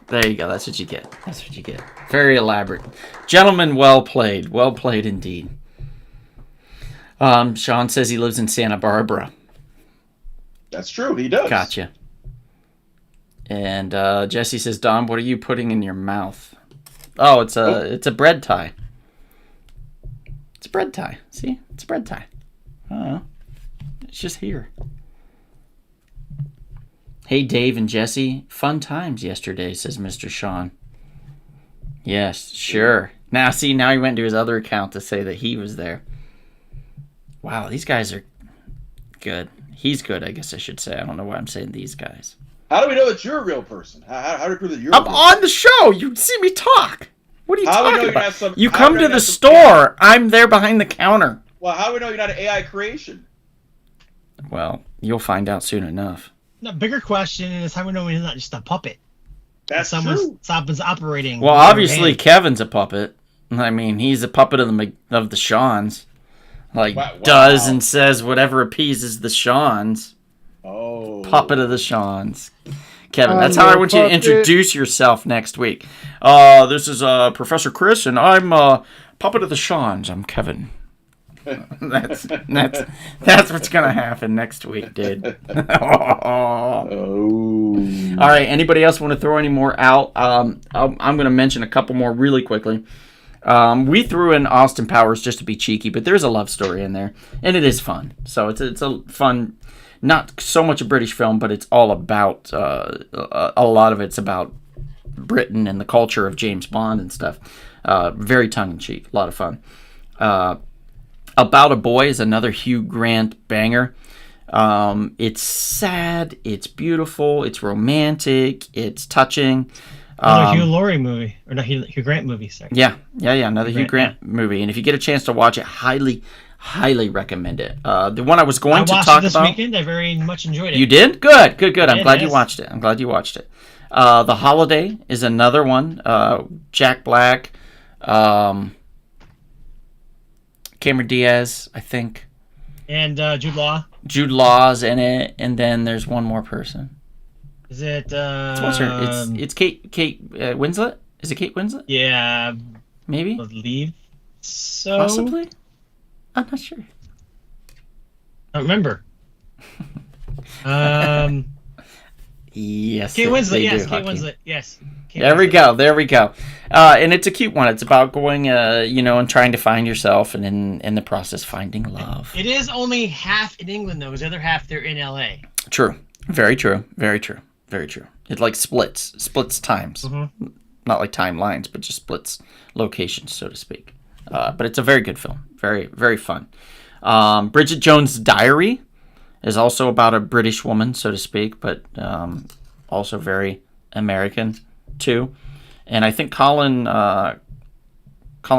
There you go. That's what you get. Very elaborate. Gentlemen, well played. Well played indeed. Sean says he lives in Santa Barbara. That's true. He does. Gotcha. And Jesse says, Don, what are you putting in your mouth? Oh, it's a bread tie. It's a bread tie. See? It's a bread tie. I don't know. It's just here. Hey, Dave and Jesse. Fun times yesterday, says Mr. Sean. Yes, sure. Now he went to his other account to say that he was there. Wow, these guys are good. He's good, I guess I should say. I don't know why I'm saying these guys. How do we know that you're a real person? How do we prove that you're I'm a real on the show. You see me talk. What are you How do we know talking you're about? not some- You how come do we to know the you're not some- store. I'm there behind the counter. Well, how do we know you're not an AI creation? Well, you'll find out soon enough. The bigger question is how we know he's not just a puppet. That's Someone's true. operating. Well, with their obviously hand. Kevin's a puppet. I mean, he's a puppet of the Shawns. Like, Wow. does and says whatever appeases the Shawns. Oh. Puppet of the Shawns. Kevin, I'm that's how I your want you to puppet. introduce yourself next week. This is Professor Chris, and I'm puppet of the Shawns. I'm Kevin. That's what's gonna happen next week, dude. All Oh. right. Anybody else want to throw any more out? I'm gonna mention a couple more really quickly. We threw in Austin Powers just to be cheeky, but there's a love story in there, and it is fun. So it's a fun, not so much a British film, but it's all about a lot of it's about Britain and the culture of James Bond and stuff. Very tongue in cheek, a lot of fun. About a Boy is another Hugh Grant banger. It's sad, it's beautiful, it's romantic, it's touching. Another Hugh Laurie movie, or not Hugh Grant movie. Sorry. Yeah, another Hugh Grant movie. And if you get a chance to watch it, highly recommend it. The one I was going to watched talk it this about. weekend. I very much enjoyed it. You did? Good. I'm did, glad you yes. watched it. The Holiday is another one. Jack Black, Cameron Diaz, I think. And Jude Law. Jude Law's in it, and then there's one more person. Is it? What's her? It's Kate Winslet. Is it Kate Winslet? Yeah, Maybe. believe so. Possibly. I'm not sure. I don't remember. Yes. Kate Winslet. Yes, do, Kate Hakeem. Winslet. Yes. Kate There we Winslet. go. There we go. And it's a cute one. It's about going, and trying to find yourself, and in the process finding love. It is only half in England though, because the other half they're in LA. True. Very true. Very true. Very true. It like splits times. Mm-hmm. Not like timelines, but just splits locations, so to speak. But it's a very good film. Very, very fun. Bridget Jones' Diary is also about a British woman, so to speak, but also very American too. And I think Colin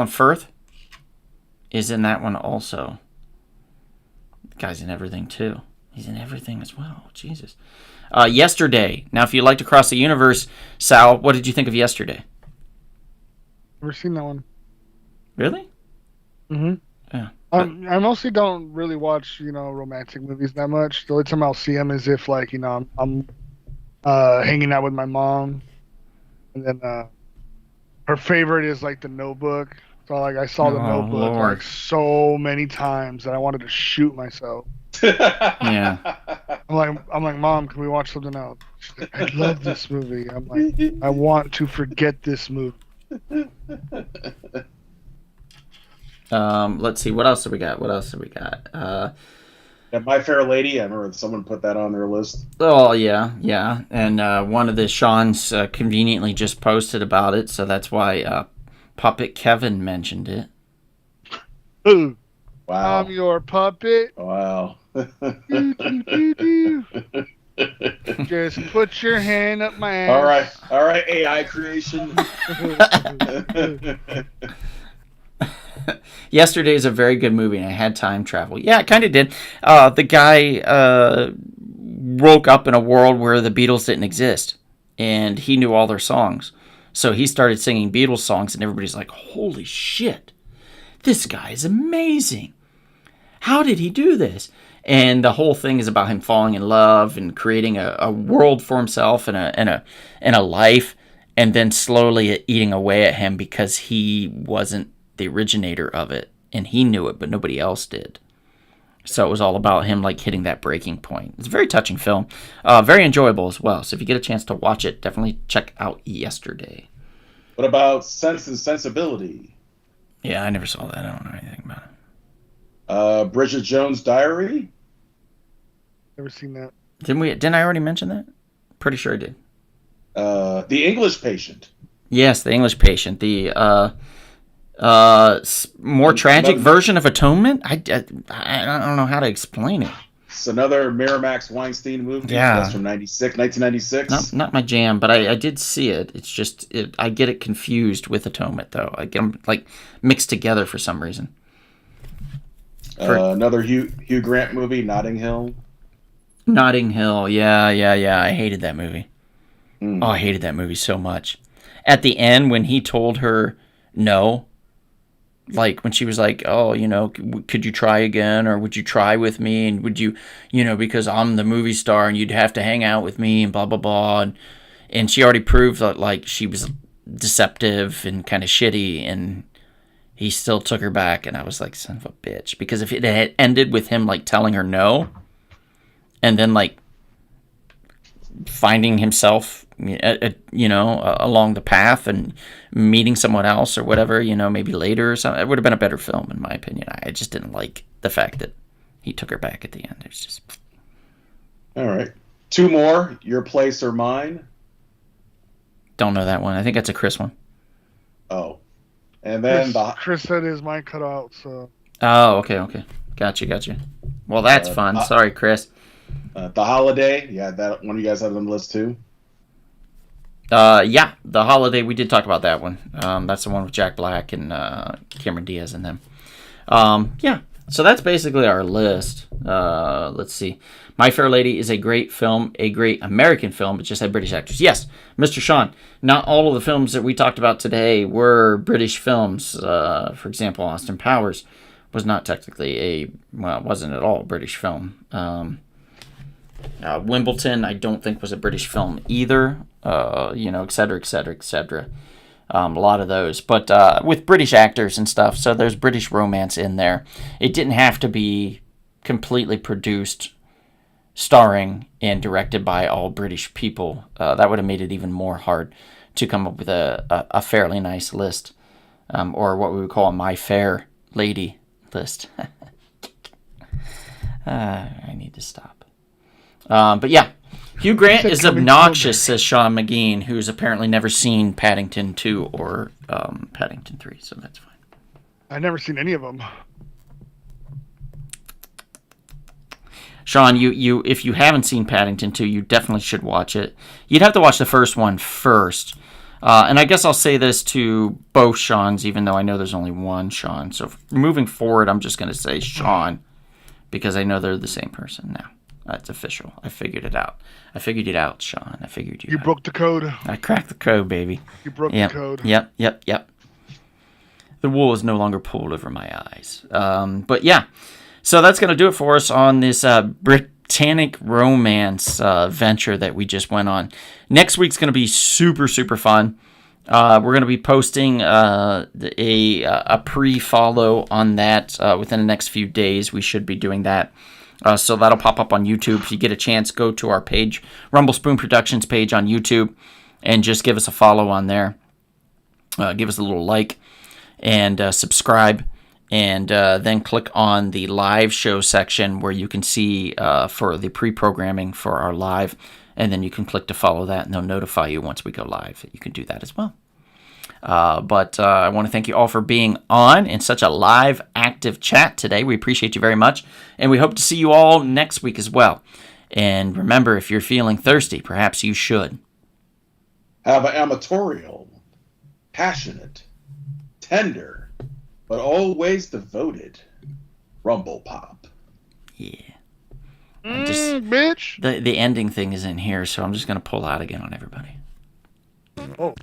Firth is in that one also. The guy's in everything too. He's in everything as well. Jesus. Yesterday. Now, if you liked Across the Universe, Sal, what did you think of Yesterday? Never seen that one. Really? Mm-hmm. Yeah. I mostly don't really watch, romantic movies that much. The only time I'll see them is if, like, I'm hanging out with my mom, and then her favorite is like The Notebook. So, like, I saw The Oh, Notebook Lord. like so many times that I wanted to shoot myself. Yeah. I'm like, Mom, can we watch something else? She's like, I love this movie. I'm like, I want to forget this movie. Let's see. What else have we got? Yeah, My Fair Lady. I remember someone put that on their list. Oh, yeah. And one of the Sean's conveniently just posted about it, so that's why Puppet Kevin mentioned it. Ooh, Wow. I'm your puppet. Wow. Do. Just put your hand up my ass. All right, AI creation. Yesterday is a very good movie, and I had time travel. Yeah, it kind of did. The guy woke up in a world where the Beatles didn't exist, and he knew all their songs. So he started singing Beatles songs, and everybody's like, holy shit, this guy is amazing. How did he do this? And the whole thing is about him falling in love and creating a world for himself and a life, and then slowly eating away at him because he wasn't the originator of it, and he knew it, but nobody else did. So it was all about him like hitting that breaking point. It's a very touching film, very enjoyable as well. So if you get a chance to watch it, definitely check out Yesterday. What about Sense and Sensibility? Yeah, I never saw that. I don't know anything about it. Bridget Jones' Diary. Never seen that. Didn't I already mention that? Pretty sure I did. The English Patient. Yes, The English Patient. The more tragic version of Atonement. I don't know how to explain it. It's another Miramax Weinstein movie. Yeah. That's from 1996. Not my jam, but I did see it. It's just I get it confused with Atonement though. I get them like mixed together for some reason. Another Hugh Grant movie, Notting Hill. Notting Hill. Yeah. I hated that movie. Mm. Oh, I hated that movie so much. At the end, when he told her no, like when she was like, oh, could you try again, or would you try with me, and would you, because I'm the movie star and you'd have to hang out with me and blah, blah, blah. And she already proved that like she was deceptive and kind of shitty, and he still took her back. And I was like, son of a bitch. Because if it had ended with him like telling her no, and then like finding himself, along the path and meeting someone else or whatever, maybe later or something, it would have been a better film in my opinion. I just didn't like the fact that he took her back at the end. It was just... All right. Two more, Your Place or Mine. Don't know that one. I think that's a Chris one. Oh. And then Chris said his mic cut out, so... Oh, okay. Gotcha. Well, that's fun. Sorry, Chris. The Holiday. Yeah, that one you guys have on the list too. Yeah, The Holiday. We did talk about that one. That's the one with Jack Black and Cameron Diaz in them. Yeah, So that's basically our list. Let's see. My Fair Lady is a great film, a great American film, but just had British actors. Yes, Mr. Sean, not all of the films that we talked about today were British films. For example, Austin Powers was not technically it wasn't at all a British film. Wimbledon, I don't think was a British film either. Et cetera, et cetera, et cetera. A lot of those, but with British actors and stuff, so there's British romance in there. It didn't have to be completely produced, starring, and directed by all British people. That would have made it even more hard to come up with a fairly nice list, or what we would call a My Fair Lady list. I need to stop. But yeah. Hugh Grant is obnoxious, says Sean McGean, who's apparently never seen Paddington 2 or Paddington 3, so that's fine. I've never seen any of them. Sean, you if you haven't seen Paddington 2, you definitely should watch it. You'd have to watch the first one first. And I guess I'll say this to both Seans, even though I know there's only one Sean. So moving forward, I'm just going to say Sean, because I know they're the same person now. That's official. I figured it out. I figured it out, Sean. I figured you out. You broke the code. I cracked the code, baby. You broke the code. Yep. The wool is no longer pulled over my eyes. But yeah. So that's going to do it for us on this Brittanic romance venture that we just went on. Next week's going to be super, super fun. We're going to be posting a pre-follow on that within the next few days. We should be doing that. So that'll pop up on YouTube. If you get a chance, go to our page, Rumble Spoon Productions page on YouTube, and just give us a follow on there. Give us a little like and subscribe, and then click on the live show section where you can see for the pre-programming for our live, and then you can click to follow that, and they'll notify you once we go live. You can do that as well. But I want to thank you all for being on in such a live, active chat today. We appreciate you very much, and we hope to see you all next week as well. And remember, if you're feeling thirsty, perhaps you should have an amatorial, passionate, tender, but always devoted Rumble Pop. Yeah. Bitch. The ending thing is in here, so I'm just going to pull out again on everybody. Oh.